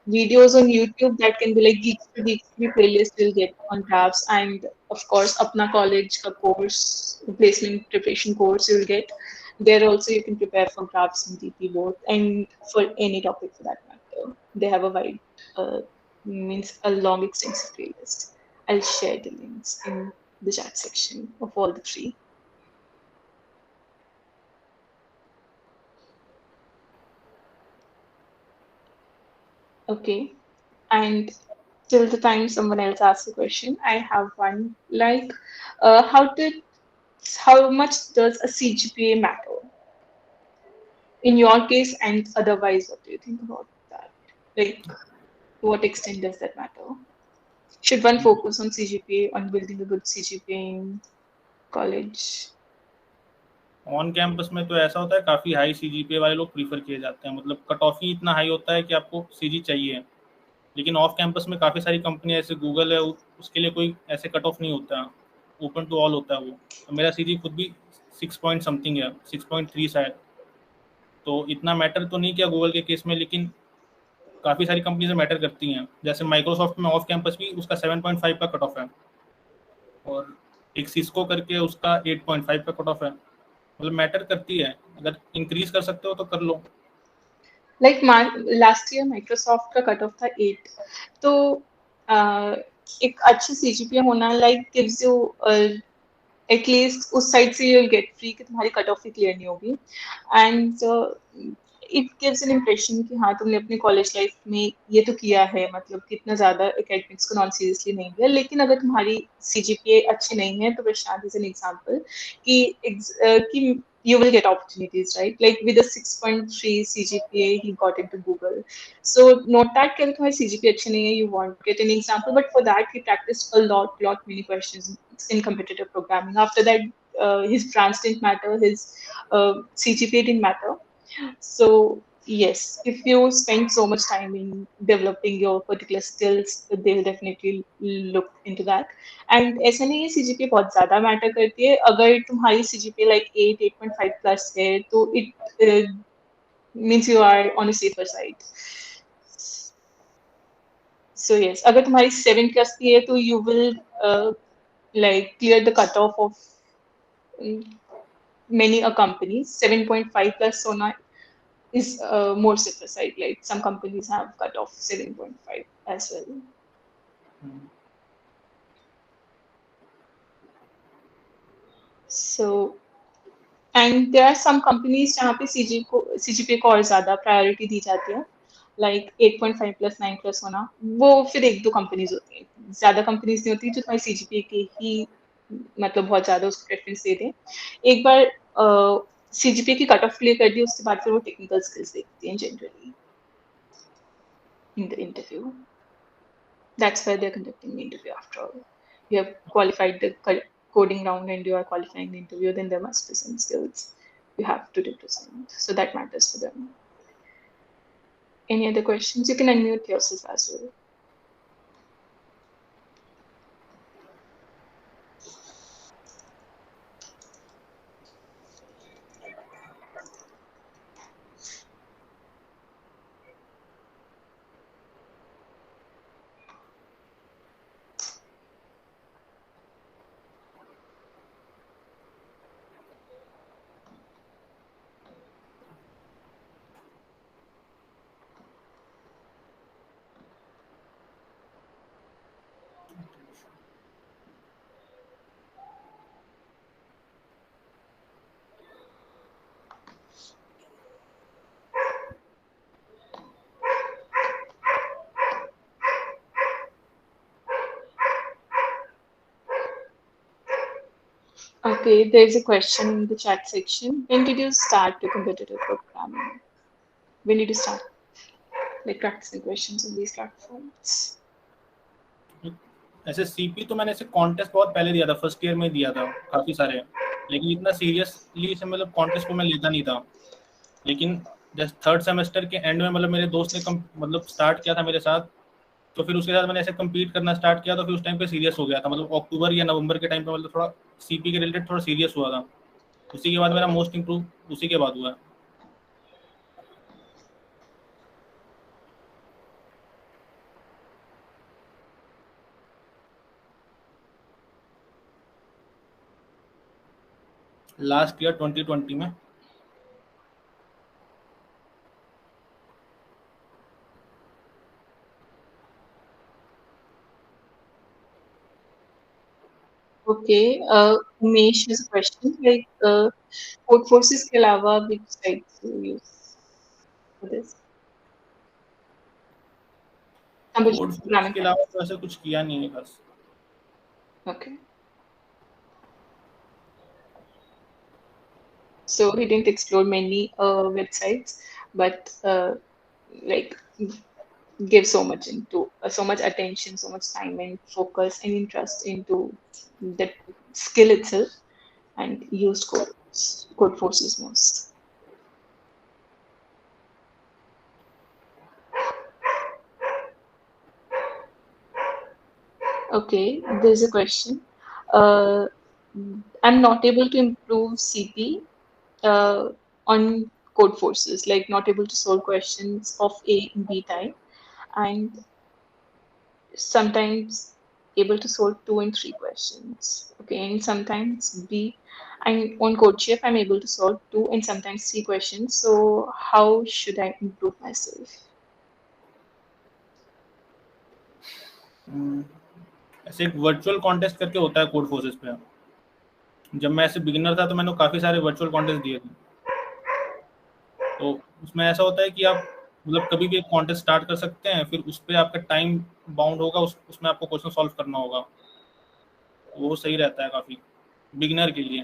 Speaker 1: videos on YouTube that can be like Geeks to Geeks playlist you'll get on graphs, and of course Apna College ka course, placement preparation course you'll get. There also you can prepare for graphs and DP both, and for any topic for that matter. They have a wide, means a long extensive playlist. I'll share the links in the chat section of all the three. Okay, and till the time someone else asks a question, I have one like, how much does a CGPA matter in your case and otherwise? What do you think about that? Like, to what extent does that matter? Should one focus on CGPA, on building a good CGPA in college?
Speaker 2: On campus में तो ऐसा होता है, काफ़ी high CGPA वाले लोग prefer किए जाते हैं, मतलब कट ऑफ ही इतना हाई होता है कि आपको सीजी चाहिए. लेकिन ऑफ कैंपस में काफ़ी सारी कंपनी ऐसे गूगल है, उसके लिए कोई ऐसे कट ऑफ नहीं होता है, ओपन टू ऑल होता है वो. तो मेरा सीजी खुद भी 6 पॉइंट समथिंग है, 6.3 शायद. तो इतना मैटर तो नहीं किया गूगल के केस में, लेकिन काफ़ी सारी कंपनी से मैटर करती हैं. जैसे माइक्रोसॉफ्ट में ऑफ कैंपस भी उसका 7.5 का कट ऑफ है, और एक सिस्को करके उसका 8.5 का कट ऑफ है. मतलब मैटर करती है, अगर इंक्रीज कर सकते हो तो कर लो।
Speaker 1: लाइक लास्ट ईयर माइक्रोसॉफ्ट का कट ऑफ था 8, तो एक अच्छी सीजीपीए होना लाइक गिव्स यू एटलीस्ट उस साइड से यू विल गेट फ्री कि तुम्हारी कट ऑफ ही क्लियर नहीं होगी, and it gives an impression कि हाँ तुमने अपने कॉलेज लाइफ में ये तो किया है, मतलब कितना ज्यादा एकेडमिक्स को नॉन सीरियसली नहीं लिया। लेकिन अगर तुम्हारी सीजीपीए अच्छी नहीं है तो प्रशांत इज एन एग्जांपल कि you will get opportunities, right? Like with a 6.3 CGPA, he got into Google. So not that कि तुम्हारी CGPA अच्छी नहीं है, you won't get an example, but for that he practiced a lot many questions in competitive programming. After that, his branch didn't matter, his CGPA didn't matter. So yes, if you spend so much time in developing your particular skills, they will definitely look into that. And ऐसा नहीं है CGPA बहुत ज्यादा matter करती है, अगर तुम्हारी CGPA like 8.5 plus है तो it means you are on a safer side. So yes, अगर तुम्हारी 7 प्लस की है तो you will like clear the cut off of many a company. 7.5 plus sona is more safer side, like some companies have cut off 7.5 as well. So and there are some companies जहाँ पे CGPA को और ज्यादा priority दी जाती है, like 8.5 plus 9 plus होना, वो फिर एक दो कंपनीज होती है, ज्यादा कंपनीज नहीं होती जो तुम्हारी सीजीपीए के ही मतलब बहुत ज्यादा उसको प्रेफरेंस दे दें। एक बार सीजीपीए की कट ऑफ क्लियर कर दी उसके बाद फिर वो टेक्निकल स्किल्स देखती हैं generally in the interview. That's why they're conducting the interview after all. You have qualified the coding round and you are qualifying the interview, then there must be some skills you have to represent. So that matters for them. Any other questions? You can unmute yourself as well. Okay, there's a question in the chat section. When did you start the competitive programming? When did you start like practicing questions on these platforms?
Speaker 2: ऐसे CP तो मैंने ऐसे contest बहुत पहले दिया था, first year में दिया था काफी सारे, लेकिन इतना सीरियसली इसे मतलब कॉन्टेस्ट को मैं लेता नहीं था। लेकिन जस्ट थर्ड सेमेस्टर के एंड में मतलब मेरे दोस्त ने मतलब स्टार्ट किया था मेरे साथ, तो फिर उसके साथ मैंने ऐसे कम्पीट करना स्टार्ट किया, तो फिर उस टाइम पे सीरियस हो गया था, मतलब अक्टूबर या नवंबर के टाइम पे मतलब थोड़ा सीपी के रिलेटेड थोड़ा सीरियस हुआ था। उसी के बाद मेरा मोस्ट इम्प्रूव उसी के बाद हुआ है। लास्ट ईयर 2020 में।
Speaker 1: Okay, Umesh has a question like code forces के अलावा which sites do you use for this?
Speaker 2: Code
Speaker 1: Competitive
Speaker 2: force
Speaker 1: programming
Speaker 2: के अलावा
Speaker 1: language.
Speaker 2: तो ऐसा कुछ किया नहीं है बस।
Speaker 1: Okay. So he didn't explore many websites, but like give so much into so much attention, so much time and focus and interest into that skill itself, and used code forces most. Okay, there's a question. Uh, I'm not able to improve CP on code forces, like not able to solve questions of A and B type, and sometimes able to solve 2 and 3 questions. Okay, and sometimes B, And on CodeShip, I'm able to solve 2 and sometimes 3 questions. So how should I improve myself?
Speaker 2: ऐसे एक virtual contest करके होता है code forces पे। जब मैं ऐसे beginner था तो मैंने काफ़ी सारे वर्चुअल कॉन्टेस्ट दिए थे। तो उसमें ऐसा होता है कि आप मतलब कभी भी एक कॉन्टेस्ट स्टार्ट कर सकते हैं, फिर उस पर आपका टाइम बाउंड होगा, उसमें आपको क्वेश्चन सॉल्व करना होगा। वो सही रहता है काफ़ी बिगिनर के लिए।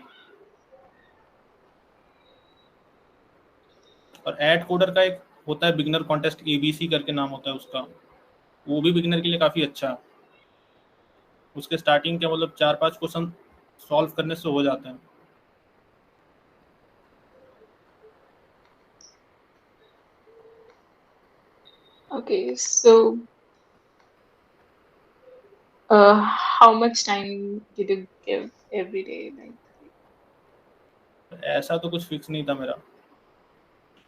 Speaker 2: और एड कोडर का एक होता है बिगिनर कॉन्टेस्ट, ABC करके नाम होता है उसका, वो भी बिगिनर के लिए काफ़ी अच्छा है। उसके स्टार्टिंग के मतलब 4-5 क्वेश्चन सॉल्व करने से हो जाते हैं।
Speaker 1: Okay, so how much time did you give every day? Like,
Speaker 2: ऐसा तो कुछ फिक्स नहीं था मेरा।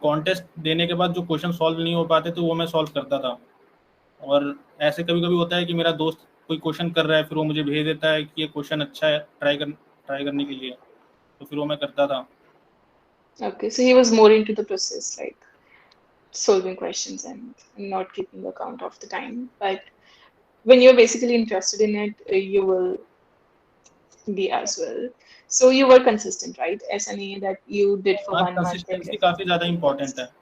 Speaker 2: कॉन्टेस्ट देने के बाद जो क्वेश्चन सॉल्व नहीं हो पाते तो वो मैं सॉल्व करता था। और ऐसे कभी कभी होता है कि मेरा दोस्त कोई क्वेश्चन कर रहा है, फिर वो मुझे भेज देता है कि ये क्वेश्चन अच्छा है ट्राई करने के लिए, तो फिर वो मैं करता था।
Speaker 1: okay, so he was more into the process, like solving questions and not keeping account of the time. But when you're basically interested in it, you will be as well. So you were consistent, right? ऐसा नहीं है that you did for
Speaker 2: हाँ,
Speaker 1: 1 month and
Speaker 2: consistency
Speaker 1: left
Speaker 2: काफ़ी ज़्यादा
Speaker 1: after 2
Speaker 2: important है।
Speaker 1: months.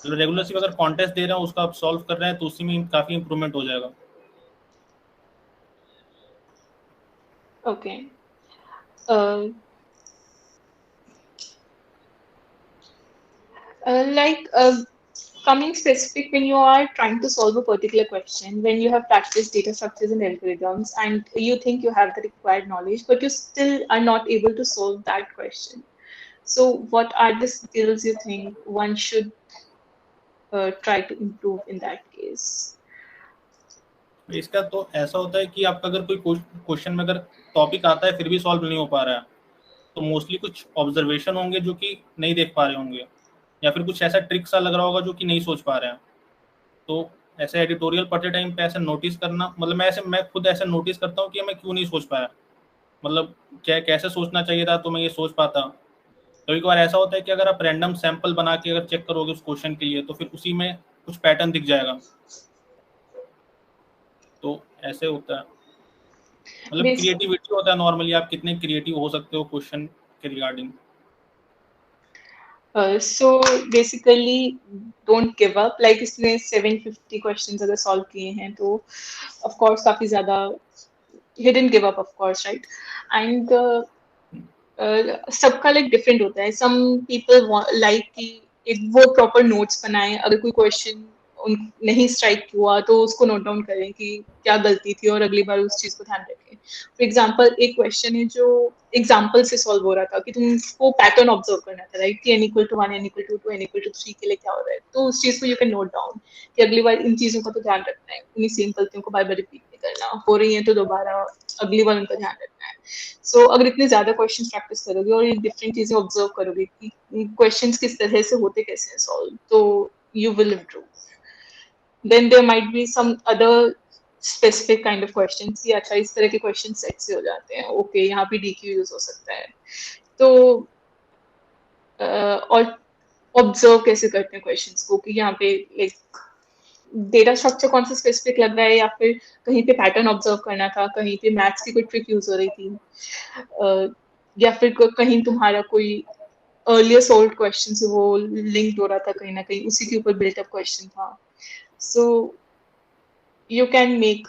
Speaker 2: मतलब regular सिर्फ अगर कॉन्टेस्ट दे रहे हैं उसका आप सॉल्व कर रहे हैं तो उसी में काफ़ी इंप्रूवमेंट हो जाएगा।
Speaker 1: Okay. Uh, like coming specific, when you are trying to solve a particular question, when you have practiced data structures and algorithms, and you think you have the required knowledge, but you still are not able to solve that question. So, what are the skills you think one should try to improve in that case?
Speaker 2: इसका तो ऐसा होता है कि आपका अगर कोई question में अगर टॉपिक आता है फिर भी सॉल्व नहीं हो पा रहा है, तो मोस्टली कुछ ऑब्जर्वेशन होंगे जो कि नहीं देख पा रहे होंगे, या फिर कुछ ऐसा ट्रिक सा लग रहा होगा जो कि नहीं सोच पा रहे हैं। तो ऐसे एडिटोरियल पढ़ते टाइम पे ऐसे नोटिस करना, मतलब मैं खुद ऐसे नोटिस करता हूँ कि मैं क्यों नहीं सोच पाया, मतलब क्या कैसे सोचना चाहिए था तो मैं ये सोच पाता। कभी कभार ऐसा होता है कि अगर आप रैंडम सैंपल बना के अगर चेक करोगे उस क्वेश्चन के लिए तो फिर उसी में कुछ पैटर्न दिख जाएगा। तो ऐसे होता है, मतलब
Speaker 1: Bas-
Speaker 2: क्रिएटिविटी होता है नॉर्मली, आप कितने क्रिएटिव हो सकते हो क्वेश्चन के regarding.
Speaker 1: so basically, don't give up. Like इसने 750 questions अगर solve किए हैं तो of course काफी ज़्यादा he didn't give up, of course, right? And सबका लाइक डिफरेंट होता है. सम पीपल लाइक कि एक वो प्रॉपर नोट्स बनाएं, अगर कोई क्वेश्चन उन नहीं स्ट्राइक हुआ तो उसको नोट डाउन करें कि क्या गलती थी और अगली बार उस चीज को ध्यान रखें. फॉर एग्जांपल, एक क्वेश्चन है जो एग्जांपल से सॉल्व हो रहा था कि तुमको पैटर्न ऑब्जर्व करना था, राइट? कि n=1, n=2, n=3 के लिए क्या हो रहा है, तो उस चीज को यू कैन नोट डाउन कि अगली बार इन चीजों का तो ध्यान रखना है, उन्हीं सेम गलतियों को बार बार रिपीट नहीं करना, हो रही है तो दोबारा अगली बार उनका ध्यान रखना है. सो अगर इतने ज्यादा क्वेश्चन प्रैक्टिस करोगे और ये डिफरेंट चीजें ऑब्जर्व करोगे कि क्वेश्चंस किस तरह से होते कैसे हैं सॉल्व, तो you will improve. Then there might be some other specific kind of questions कि अच्छा इस तरह के क्वेश्चन सेट से हो जाते हैं, ओके यहाँ पे DQ यूज हो सकता है. तो और ऑब्जर्व कैसे करते हैं क्वेश्चंस को कि यहाँ पे लाइक डेटा स्ट्रक्चर कौन सा स्पेसिफिक लग रहा है, या फिर कहीं पे पैटर्न ऑब्जर्व करना था, कहीं पे मैथ्स की कोई ट्रिक यूज हो रही थी, या फिर कहीं तुम्हारा कोई अर्लियर सोल्व क्वेश्चन से वो लिंक्ड हो रहा था, कहीं ना कहीं उसी के ऊपर बिल्टअप क्वेश्चन था. So you can make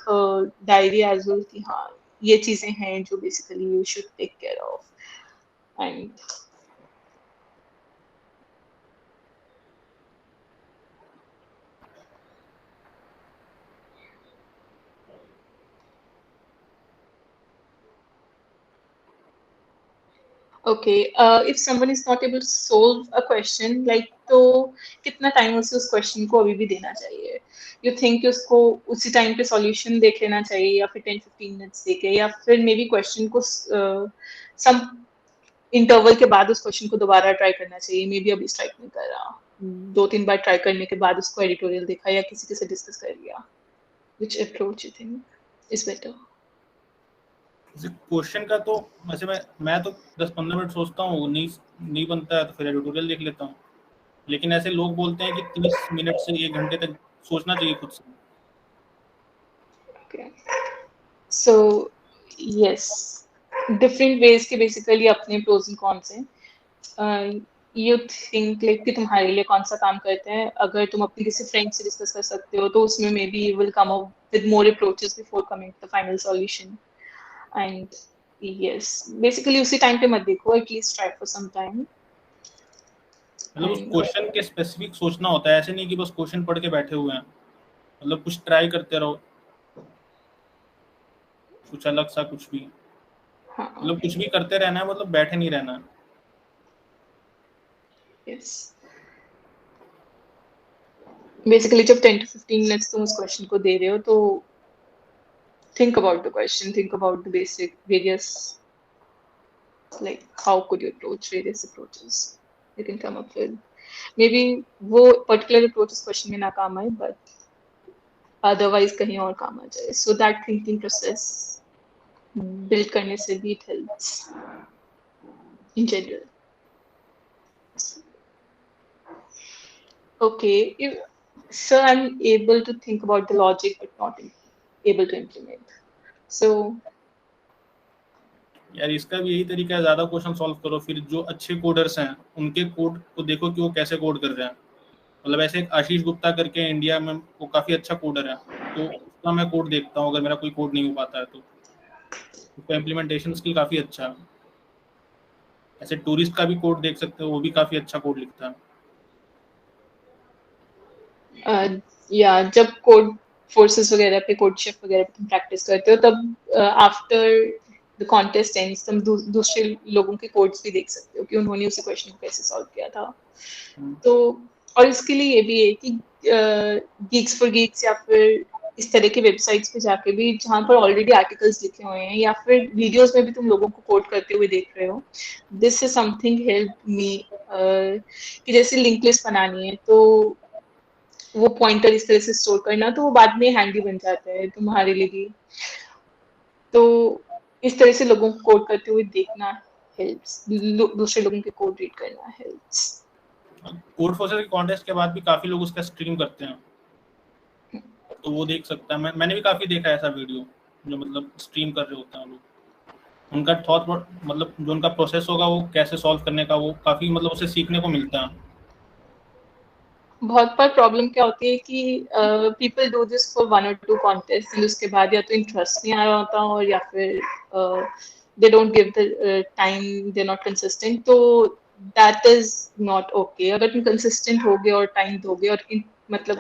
Speaker 1: diary as well कि हाँ ये चीजें हैं जो basically you should take care of. And okay, if someone is not able to solve a question, like तो कितना टाइम उसे उस क्वेश्चन को अभी भी देना चाहिए? यू थिंक कि उसको उसी टाइम पे सॉल्यूशन देख लेना चाहिए, या फिर 10-15 मिनट्स देके, या फिर मे बी क्वेश्चन को सम इंटरवल के बाद उस क्वेश्चन को दोबारा ट्राई करना चाहिए? मे बी अभी स्ट्राइक नहीं कर रहा, 2-3 बार ट्राई करने के बाद उसको एडिटोरियल देखा या किसी के से डिस्कस कर लिया. Which approach you think is better?
Speaker 2: Question का तो वैसे मैं तो 10-15 मिनट सोचता हूँ, नहीं बनता है तो फिर एडिटोरियल देख लेता हूँ। लेकिन ऐसे लोग बोलते हैं कि 30 मिनट से 1 घंटे तक सोचना चाहिए खुद से।
Speaker 1: Okay. So yes, different ways के basically अपने pros and cons हैं. You think like कि तुम्हारे लिए कौन सा काम करते हैं, अगर तुम अपनी किसी फ्रेंड से डिस्कस कर सकते हो तो उसमें may be you will come up with more approaches before coming to the final solution. And yes, basically उसी टाइम पे मत देखो, at least try for some time.
Speaker 2: मतलब उस
Speaker 1: And
Speaker 2: क्वेश्चन के स्पेसिफिक सोचना होता है, ऐसे नहीं कि बस क्वेश्चन पढ़ के बैठे हुए हैं। मतलब कुछ ट्राई करते रहो, कुछ अलग सा, कुछ भी,
Speaker 1: हाँ,
Speaker 2: मतलब कुछ भी करते रहना है, मतलब बैठे नहीं रहना है।
Speaker 1: yes. Basically जब 10 to 15 minutes तुम उस क्वेश्चन को दे रहे हो तो think about the question, think about the basic various, like how could you approach various approaches you can come up with. Maybe वो particular approach उस question में ना काम आए, but otherwise कहीं और काम आ जाए. So that thinking process build करने से भी it helps in general. Okay, so I'm able to think about the logic but not able to implement. So
Speaker 2: यार इसका भी यही तरीका है, ज्यादा क्वेश्चन सॉल्व करो, फिर जो अच्छे कोडर्स हैं उनके कोड को देखो कि वो कैसे कोड कर रहे हैं। मतलब ऐसे एक आशीष गुप्ता करके इंडिया में, वो काफी अच्छा कोडर है, तो उसका मैं कोड देखता हूँ अगर मेरा कोई कोड नहीं हो पाता है तो। उसका इम्प्लीमेंटेशन स्किल काफी अच्छा है। ऐसे टूरिस्ट का भी कोड देख सकते हो, वो भी काफी अच्छा कोड लिखता है।
Speaker 1: या जब कोड फोर्सेस वगैरह पे, कोड शिफ्ट वगैरह पे तुम प्रैक्टिस करते हो तब आफ्टर द कॉन्टेस्ट एंड्स तुम दूसरे लोगों के कोड्स भी देख सकते हो कि उन्होंने उसी क्वेश्चन को कैसे सॉल्व किया था. तो और इसके लिए ये भी है कि गीक्स फॉर गीक्स या फिर इस तरह की वेबसाइट्स पे जाके भी जहाँ पर ऑलरेडी आर्टिकल्स लिखे हुए हैं या फिर वीडियोस में भी तुम लोगों को कोड करते हुए देख रहे हो. This is something help me कि जैसे लिंक लिस्ट बनानी है तो वो पॉइंटर इस तरह से स्टोर करना तो वो बाद में हैंडी बन जाता है तुम्हारे लिए भी. तो इस तरह से लोगों को कोड करते हुए देखना हेल्प्स, दूसरे लोगों के कोड रीड करना हेल्प्स.
Speaker 2: कोड फोर्सेस के कॉन्टेस्ट के बाद भी काफी लोग उसका स्ट्रीम करते हैं, तो वो देख सकता है। मैंने भी काफी देखा है ऐसा वीडियो, जो मतलब स्ट्रीम कर रहे होते हैं लोग। उनका थॉट, मतलब जो उनका प्रोसेस होगा वो कैसे सॉल्व करने का, वो काफी मतलब उसे सीखने को मिलता है।
Speaker 1: बहुत बार प्रॉब्लम क्या होती है कि people do this for 1 or 2 contest and उसके बाद या तो इंटरेस्ट नहीं आ रहा होता और या फिर they don't give the time, they not consistent. तो दैट इज नॉट ओके. अगर तुम कंसिस्टेंट होगे और टाइम दोगे और मतलब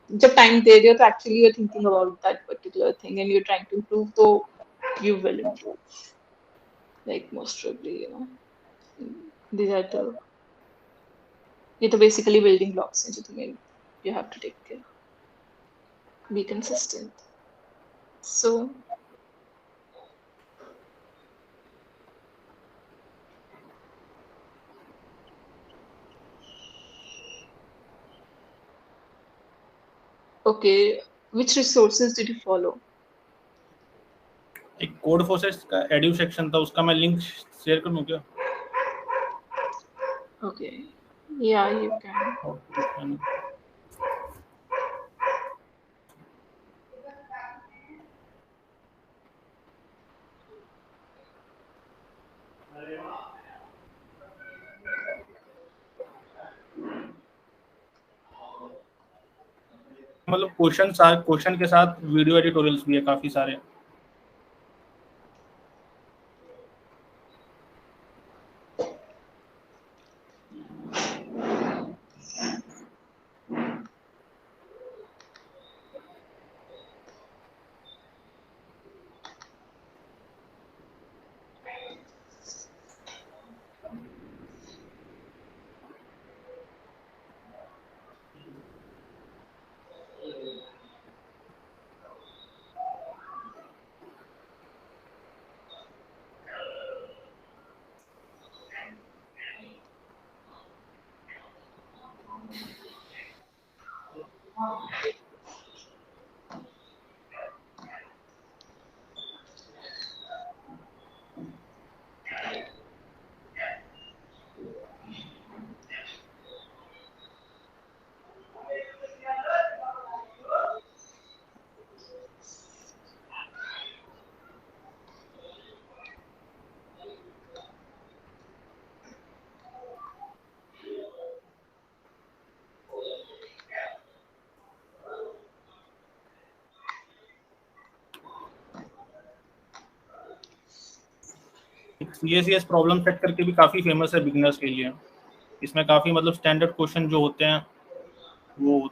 Speaker 1: जब टाइम दे रहे हो तो actually you are thinking about that particular thing and you are trying to improve, तो you will improve, like most probably, you know. These are the, ये तो basically building blocks हैं जो तुम्हें you have to take care, be consistent. So okay, which resources did you follow?
Speaker 2: एक code forces का edu section था, उसका मैं लिंक शेयर कर दूं क्या?
Speaker 1: Okay, yeah, you can.
Speaker 2: Okay. मतलब क्वेश्चन के साथ वीडियो एडिटोरियल्स भी है काफी सारे। CACS प्रॉब्लम सेट करके भी काफ़ी फेमस है बिगिनर्स के लिए। इसमें काफ़ी मतलब स्टैंडर्ड क्वेश्चन जो होते हैं वो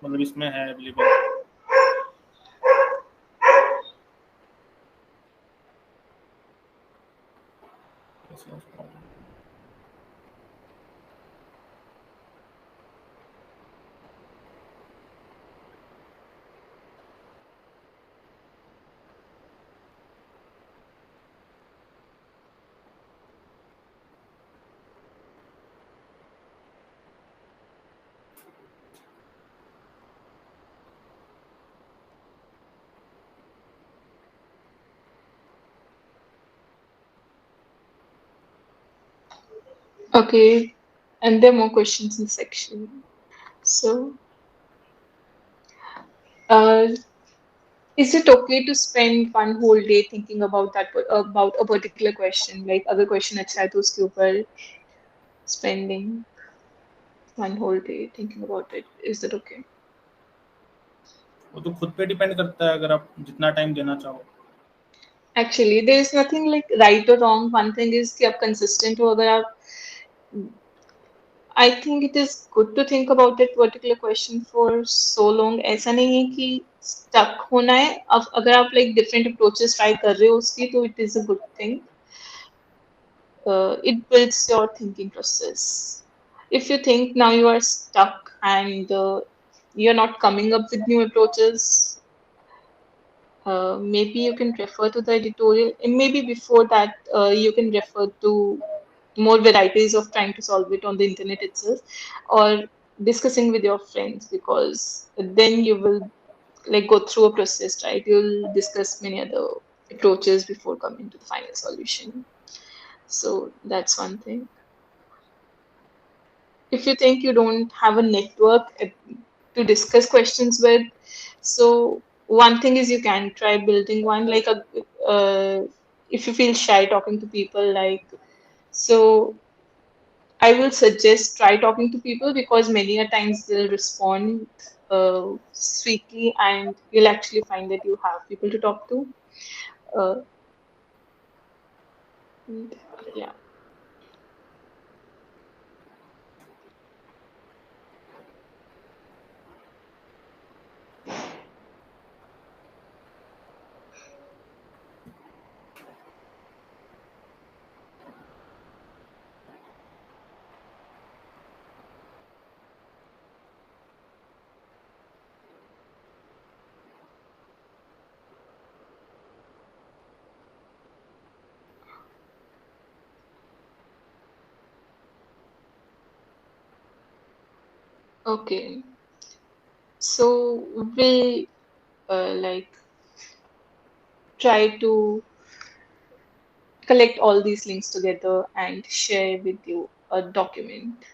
Speaker 2: मतलब इसमें है available.
Speaker 1: Okay, and there are more questions in the section. So, uh, is it okay to spend one whole day thinking about about a particular question? Like, अगर question अच्छा है तो उसके ऊपर spending one whole day thinking about it. Is that okay?
Speaker 2: वो तो खुद पे डिपेंड करता है, अगर आप जितना टाइम देना चाहो।
Speaker 1: Actually, there is nothing like right or wrong. One thing is कि आप consistent हो, अगर आप I think it is good to think about that particular question for so long. ऐसा नहीं है कि stuck होना है। अब अगर आप like different approaches try कर रहे हो उसकी, तो it is a good thing. It builds your thinking process. If you think now you are stuck and you're not coming up with new approaches, maybe you can refer to the editorial, and maybe before that, you can refer to more varieties of trying to solve it on the internet itself, or discussing with your friends, because then you will like go through a process, right? You'll discuss many other approaches before coming to the final solution. So that's one thing. If you think you don't have a network to discuss questions with, so one thing is you can try building one, like a if you feel shy talking to people, like, so I will suggest try talking to people, because many a times they'll respond sweetly, and you'll actually find that you have people to talk to. uh, and, yeah. Okay, so we'll like try to collect all these links together and share with you a document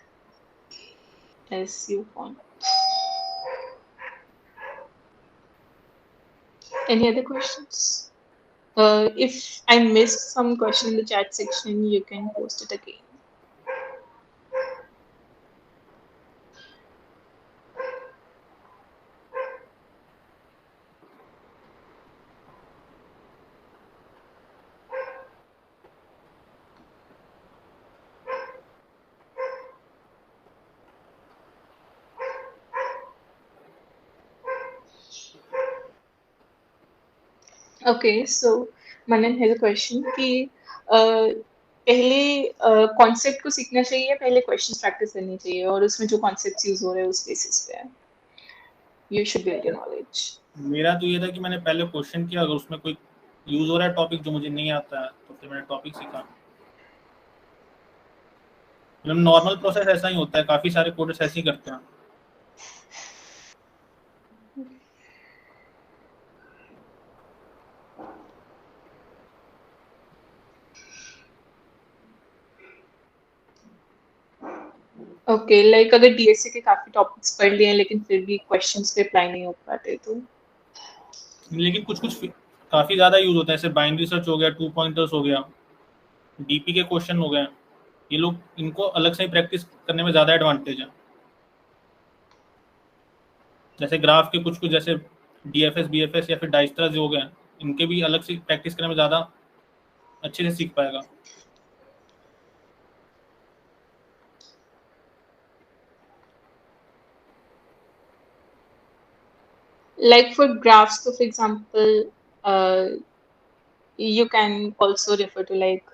Speaker 1: as you want. Any other questions? If I missed some question in the chat section, you can post it again. Okay, so Manan has a question कि पहले concept को सीखना चाहिए, पहले question practice करनी चाहिए, और उसमें जो कॉन्सेप्ट यूज हो रहे हैं उस बेसिस पे you should build your knowledge.
Speaker 2: मेरा तो ये था कि मैंने पहले क्वेश्चन किया, अगर उसमें कोई यूज हो रहा है टॉपिक जो मुझे नहीं आता है तो फिर मैंने टॉपिक सीखा। मतलब नॉर्मल प्रोसेस ऐसा ही होता है, काफी सारे कोडर्स ऐसे ही करते हैं।
Speaker 1: ओके, लाइक अगर डीएसए के काफी टॉपिक्स पढ़ लिए हैं लेकिन फिर भी क्वेश्चंस पे अप्लाई नहीं हो पाते तो?
Speaker 2: लेकिन कुछ कुछ काफी ज्यादा यूज होता है, जैसे बाइनरी सर्च हो गया, 2 पॉइंटर्स हो गया, डीपी के क्वेश्चन हो गए, ये लोग इनको अलग से ही प्रैक्टिस करने में ज्यादा एडवांटेज है। जैसे ग्राफ के कुछ कुछ जैसे डीएफएस बीएफएस या फिर डाइस्ट्रा जो हो गए, इनके भी अलग से प्रैक्टिस करने में ज्यादा अच्छे से सीख पाएगा।
Speaker 1: Like for graphs, so for example, you can also refer to like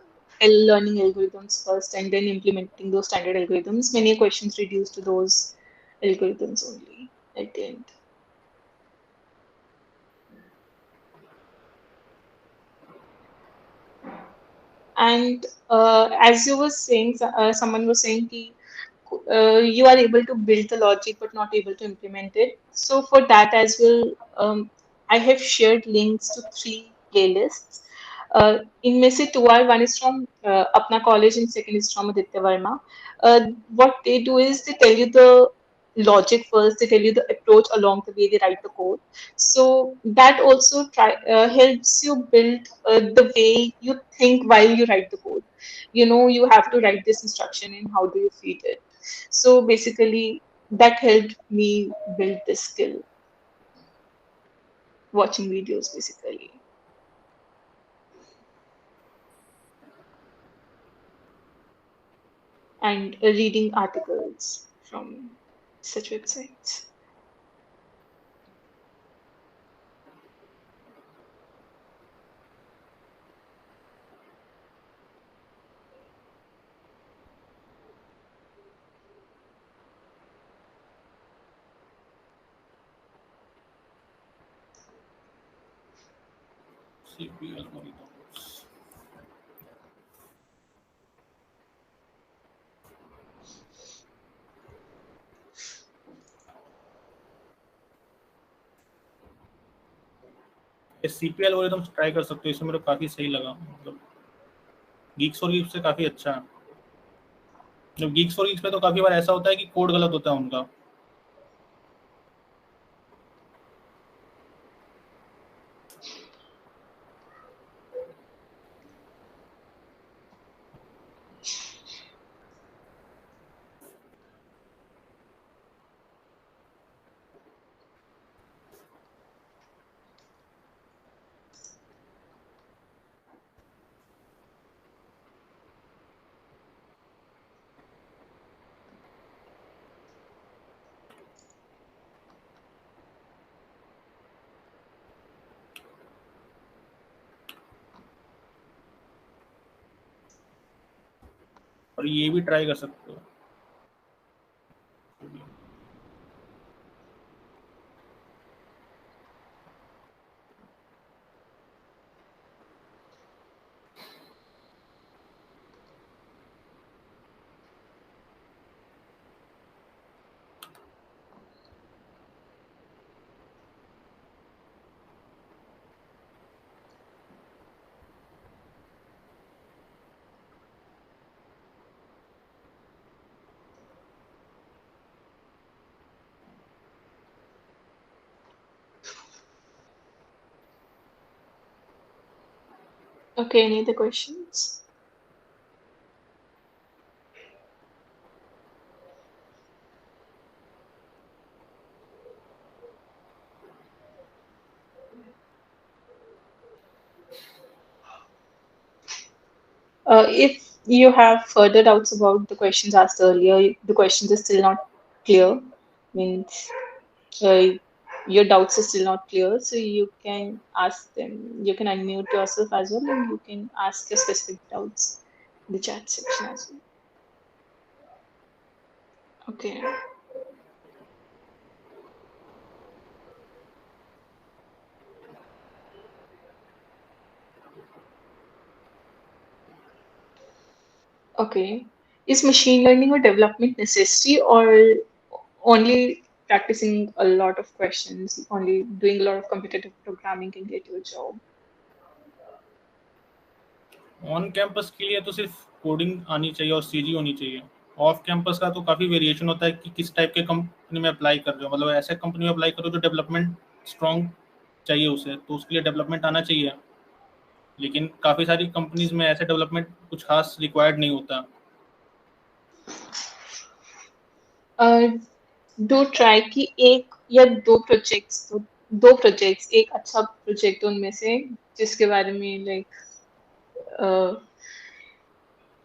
Speaker 1: learning algorithms first and then implementing those standard algorithms. Many questions reduce to those algorithms only at the end. And as you were saying, someone was saying ki, you are able to build the logic but not able to implement it. So for that as well, I have shared links to 3 playlists. इनमें से two are one is from Apna College and second is from Aditya Verma. What they do is they tell you the logic first, they tell you the approach along the way they write the code. So that also helps you build the way you think while you write the code. You know, you have to write this instruction and how do you feed it. So basically, that helped me build this skill, watching videos basically, and reading articles from such websites.
Speaker 2: CPU algorithms. ये CPU algorithms try कर सकते हो, इसमें मेरे को काफी सही लगा, मतलब गीक्स और गीक्स से काफी अच्छा है। जब गीक्स और गीक्स पे तो काफी बार ऐसा होता है कि कोड गलत होता है उनका। और ये भी ट्राई कर सकते हो।
Speaker 1: Okay, any other questions? If you have further doubts about the questions asked earlier, the questions are still not clear, means uh, your doubts are still not clear, so you can ask them. You can unmute yourself as well, and you can ask your specific doubts in the chat section as well. Okay. Okay. Is machine learning or development necessary, or only practicing a lot of questions, only doing a lot of competitive programming can get you a job?
Speaker 2: On campus के लिए तो सिर्फ coding आनी चाहिए और CG होनी चाहिए। Off campus का तो काफ़ी वेरिएशन होता है कि किस टाइप के कंपनी में अप्लाई कर रहे हो, मतलब ऐसे कंपनी में अप्लाई करो जो डेवलपमेंट स्ट्रॉन्ग चाहिए उसे, तो उसके लिए डेवलपमेंट आना चाहिए। लेकिन काफ़ी सारी कंपनीज में ऐसे डेवलपमेंट कुछ खास रिक्वायर्ड नहीं होता।
Speaker 1: दो ट्राई की एक या दो प्रोजेक्ट्स एक अच्छा प्रोजेक्ट उनमें से जिसके बारे में लाइक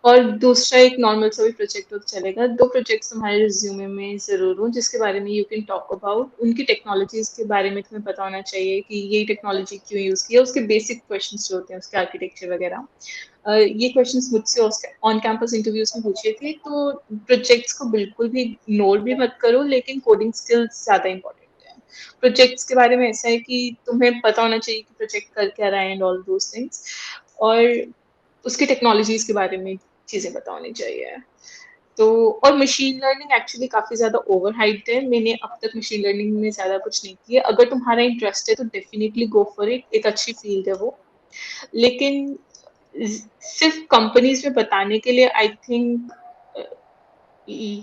Speaker 1: और दूसरा एक नॉर्मल सा भी प्रोजेक्ट हो तो चलेगा। 2 प्रोजेक्ट्स तुम्हारे रिज्यूमे में ज़रूर हो जिसके बारे में यू कैन टॉक अबाउट। उनकी टेक्नोलॉजीज के बारे में तुम्हें पता होना चाहिए कि ये टेक्नोलॉजी क्यों यूज़ की है, उसके बेसिक क्वेश्चंस जो होते हैं उसके आर्किटेक्चर वगैरह। ये क्वेश्चंस मुझसे ऑन कैंपस इंटरव्यूज में पूछे थे। तो प्रोजेक्ट्स को बिल्कुल भी इग्नोर भी मत करो, लेकिन कोडिंग स्किल्स ज़्यादा इंपॉर्टेंट है। प्रोजेक्ट्स के बारे में ऐसा है कि तुम्हें पता होना चाहिए कि प्रोजेक्ट कर क्या रहा है एंड ऑल दोज थिंग्स, और उसकी टेक्नोलॉजीज के बारे में चीजें पता होनी चाहिए। तो और मशीन लर्निंग एक्चुअली काफी ज्यादा ओवर हाइप्ड है। मैंने अब तक मशीन लर्निंग में ज्यादा कुछ नहीं किया। अगर तुम्हारा इंटरेस्ट है तो डेफिनेटली गो फॉर इट, एक अच्छी फील्ड है वो। लेकिन सिर्फ कंपनीज में बताने के लिए I think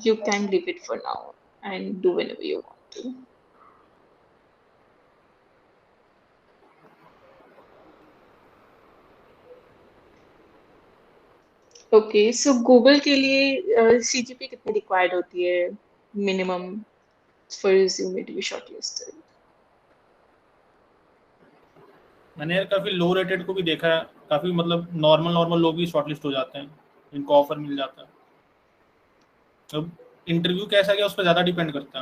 Speaker 1: you can leave it for now and do whenever you want to. Okay, so Google के लिए सीजीपी कितनी रिक्वायर्ड होती है minimum for resume to be shortlisted?
Speaker 2: मैंने यार काफ़ी लो रेटेड को भी देखा है, काफ़ी मतलब नॉर्मल नॉर्मल लोग भी शॉर्टलिस्ट हो जाते हैं, इनको ऑफर मिल जाता है। अब इंटरव्यू कैसा गया उस पर ज़्यादा डिपेंड करता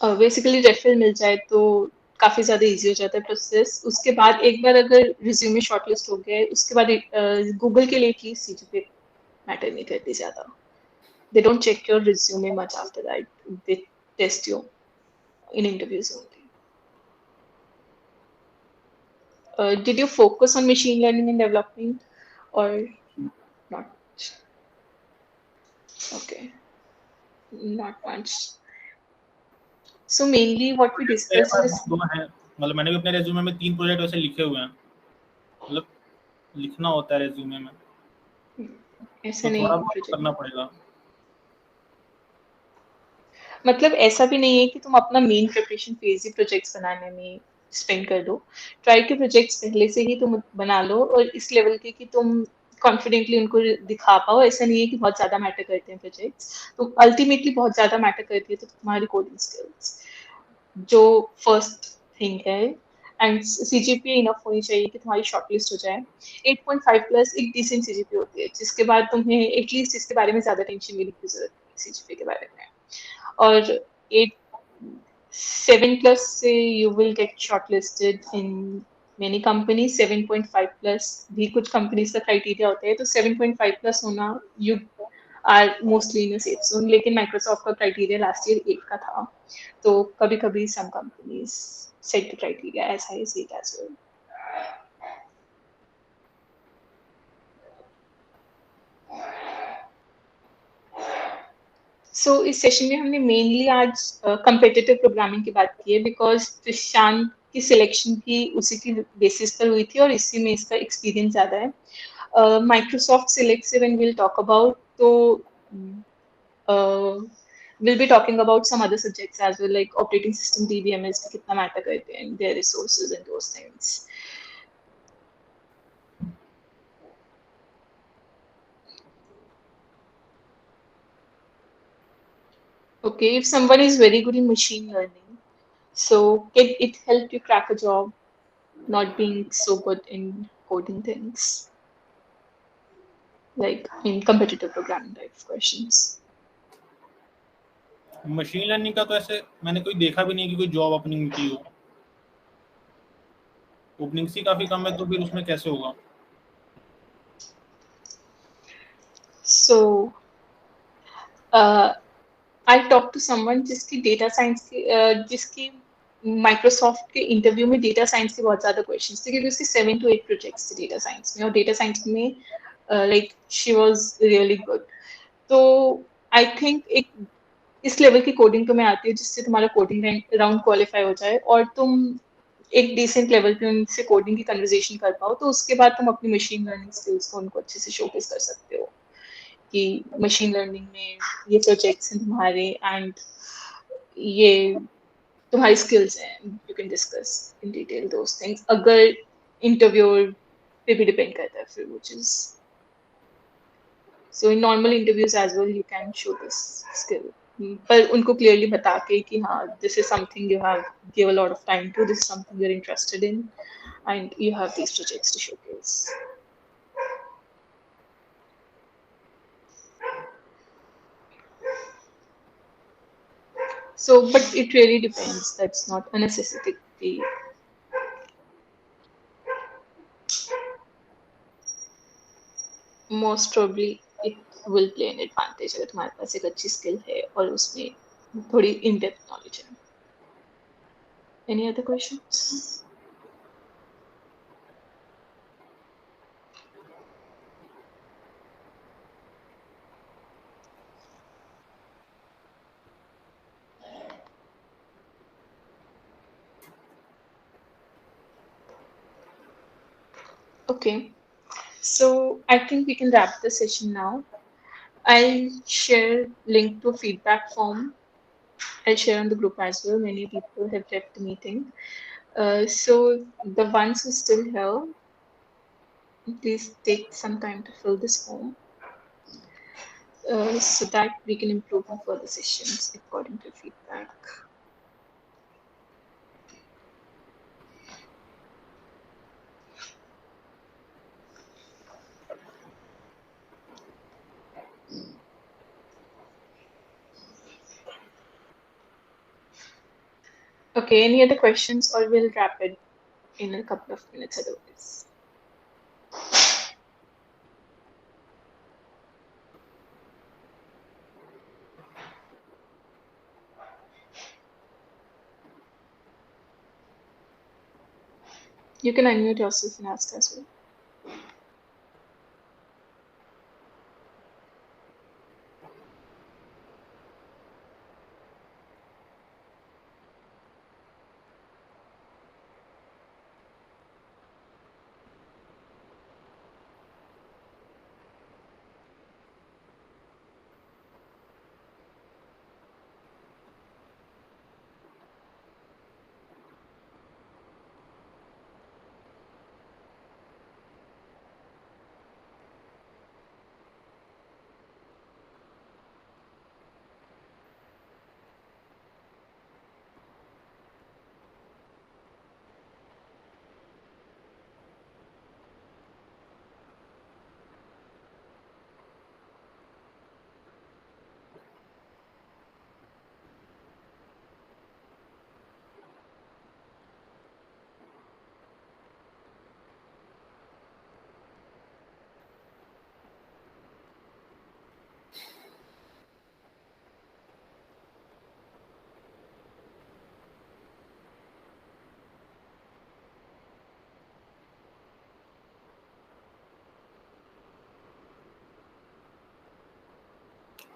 Speaker 2: है।
Speaker 1: बेसिकली रेफरल मिल जाए तो काफी ज्यादा इजी हो जाता है प्रोसेस। उसके बाद एक बार अगर रिज्यूमे शॉर्टलिस्ट हो गया है उसके बाद गूगल के लिए की सीजीपी मैटर नहीं करती ज्यादा। They don't check your resume much after that, they test you in interviews only. Did you focus on machine learning and development or not? Okay, not much. So mainly what we
Speaker 2: मेरे
Speaker 1: discussed in
Speaker 2: pass
Speaker 1: this,
Speaker 2: दो हैं, मतलब मैंने भी अपने resume में 3 project वैसे लिखे हुए हैं, मतलब लिखना होता है रेज्यूमे में,
Speaker 1: ऐसा
Speaker 2: तो
Speaker 1: नहीं
Speaker 2: थोड़ा
Speaker 1: कि
Speaker 2: बहुत तो
Speaker 1: प्रोजेक्ट,
Speaker 2: करना पड़ेगा।
Speaker 1: मतलब ऐसा भी नहीं है कि तुम अपना मेन प्रिपरेशन फेज ही प्रोजेक्ट्स बनाने में स्पेंड कर दो। ट्राई के प्रोजेक्ट्स पहले से ही तुम बना लो और इस लेवल के कि तुम कॉन्फिडेंटली उनको दिखा पाओ। ऐसा नहीं है कि बहुत ज्यादा मैटर करते हैं प्रोजेक्ट्स, तो अल्टीमेटली बहुत ज्यादा मैटर करती है तो तुम्हारी कोडिंग स्किल्स जो फर्स्ट थिंग है। एंड सीजीपीए इनफ होनी चाहिए कि तुम्हारी शॉर्टलिस्ट हो जाए। 8.5 प्लस एक डिसेंट सीजीपी होती है जिसके बाद तुम्हें एटलीस्ट इसके बारे में ज्यादा टेंशन लेने की जरूरत नहीं है सीजीपी के बारे में। और 7 प्लस से you will get shortlisted in many company. 7.5 plus भी कुछ कंपनीज का क्राइटेरिया होता है, तो 7.5 प्लस होना you are mostly in safe zone. लेकिन माइक्रोसॉफ्ट का क्राइटेरिया लास्ट ईयर 8 का था, तो कभी कभी some companies set the criteria as high as 8 as well. So इस सेशन में हमने मेनली आज कम्पिटिटिव प्रोग्रामिंग की बात की है बिकॉज प्रशांत की सिलेक्शन भी उसी की बेसिस पर हुई थी और इसी में इसका एक्सपीरियंस ज़्यादा है। माइक्रोसॉफ्ट सिलेक्ट से व्हेन विल टॉक अबाउट, तो we'll be talking about some other subjects as well, like operating system DBMS पे कितना मैटर करते हैं, their resources and those things. Okay, if someone is very good in machine learning, so can it help you crack a job, not being so good in coding things, like in competitive programming type of questions?
Speaker 2: Machine learning का तो ऐसे मैंने कोई देखा भी नहीं है कि कोई जॉब ओपनिंग निकली हो, ओपनिंग्स ही काफ़ी कम है, तो फिर उसमें कैसे होगा।
Speaker 1: So uh, I talked to someone जिसकी डेटा साइंस की जिसकी माइक्रोसॉफ्ट के इंटरव्यू में डेटा साइंस के बहुत ज्यादा क्वेश्चंस थे क्योंकि उसके 7 to 8 प्रोजेक्ट्स थे डेटा साइंस में, और डेटा साइंस में like she was really good. तो आई थिंक एक इस लेवल की कोडिंग तुम्हें आती है जिससे तुम्हारा कोडिंग राउंड क्वालिफाई हो जाए और तुम एक डिसेंट लेवल पे उनसे कोडिंग की कन्वर्सेशन कर पाओ, तो उसके बाद तुम अपनी मशीन लर्निंग स्किल्स को उनको अच्छे से शोकेस कर सकते हो कि मशीन लर्निंग में ये प्रोजेक्ट्स हैं तुम्हारे एंड ये तुम्हारी स्किल्स हैं, you can discuss in detail those things. अगर इंटरव्यूअर पे भी डिपेंड करता है फिर वो चीज। So in normal interviews as well you can show this skill, पर उनको क्लियरली बता के कि हाँ this is something you have give a lot of time to, this is something you are interested in and you have these projects to showcase. So, but it really depends. That's not a necessity. Most probably it will play an advantage अगर तुम्हारे पास एक अच्छी skill है और उसमें थोड़ी in-depth knowledge है. Any other questions? Okay, so I think we can wrap the session now. I'll share link to feedback form. I'll share on the group as well. Many people have left the meeting. So the ones who still here, please take some time to fill this form so that we can improve on further sessions according to feedback. Okay, any other questions or we'll wrap it in a couple of minutes otherwise. You can unmute yourself and ask as well.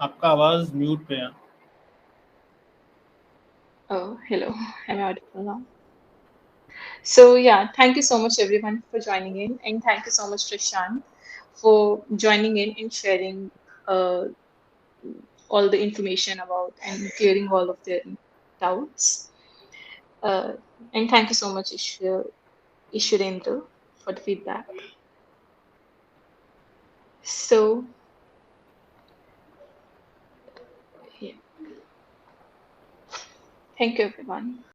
Speaker 2: आपका आवाज mute पे है.
Speaker 1: Oh, hello. Am I audible now? So yeah, thank you so much everyone for joining in, and thank you so much Prashant for joining in and sharing uh, all the information about and clearing all of the doubts. Uh, and thank you so much Ishwarendra for the feedback. So yeah, thank you everyone.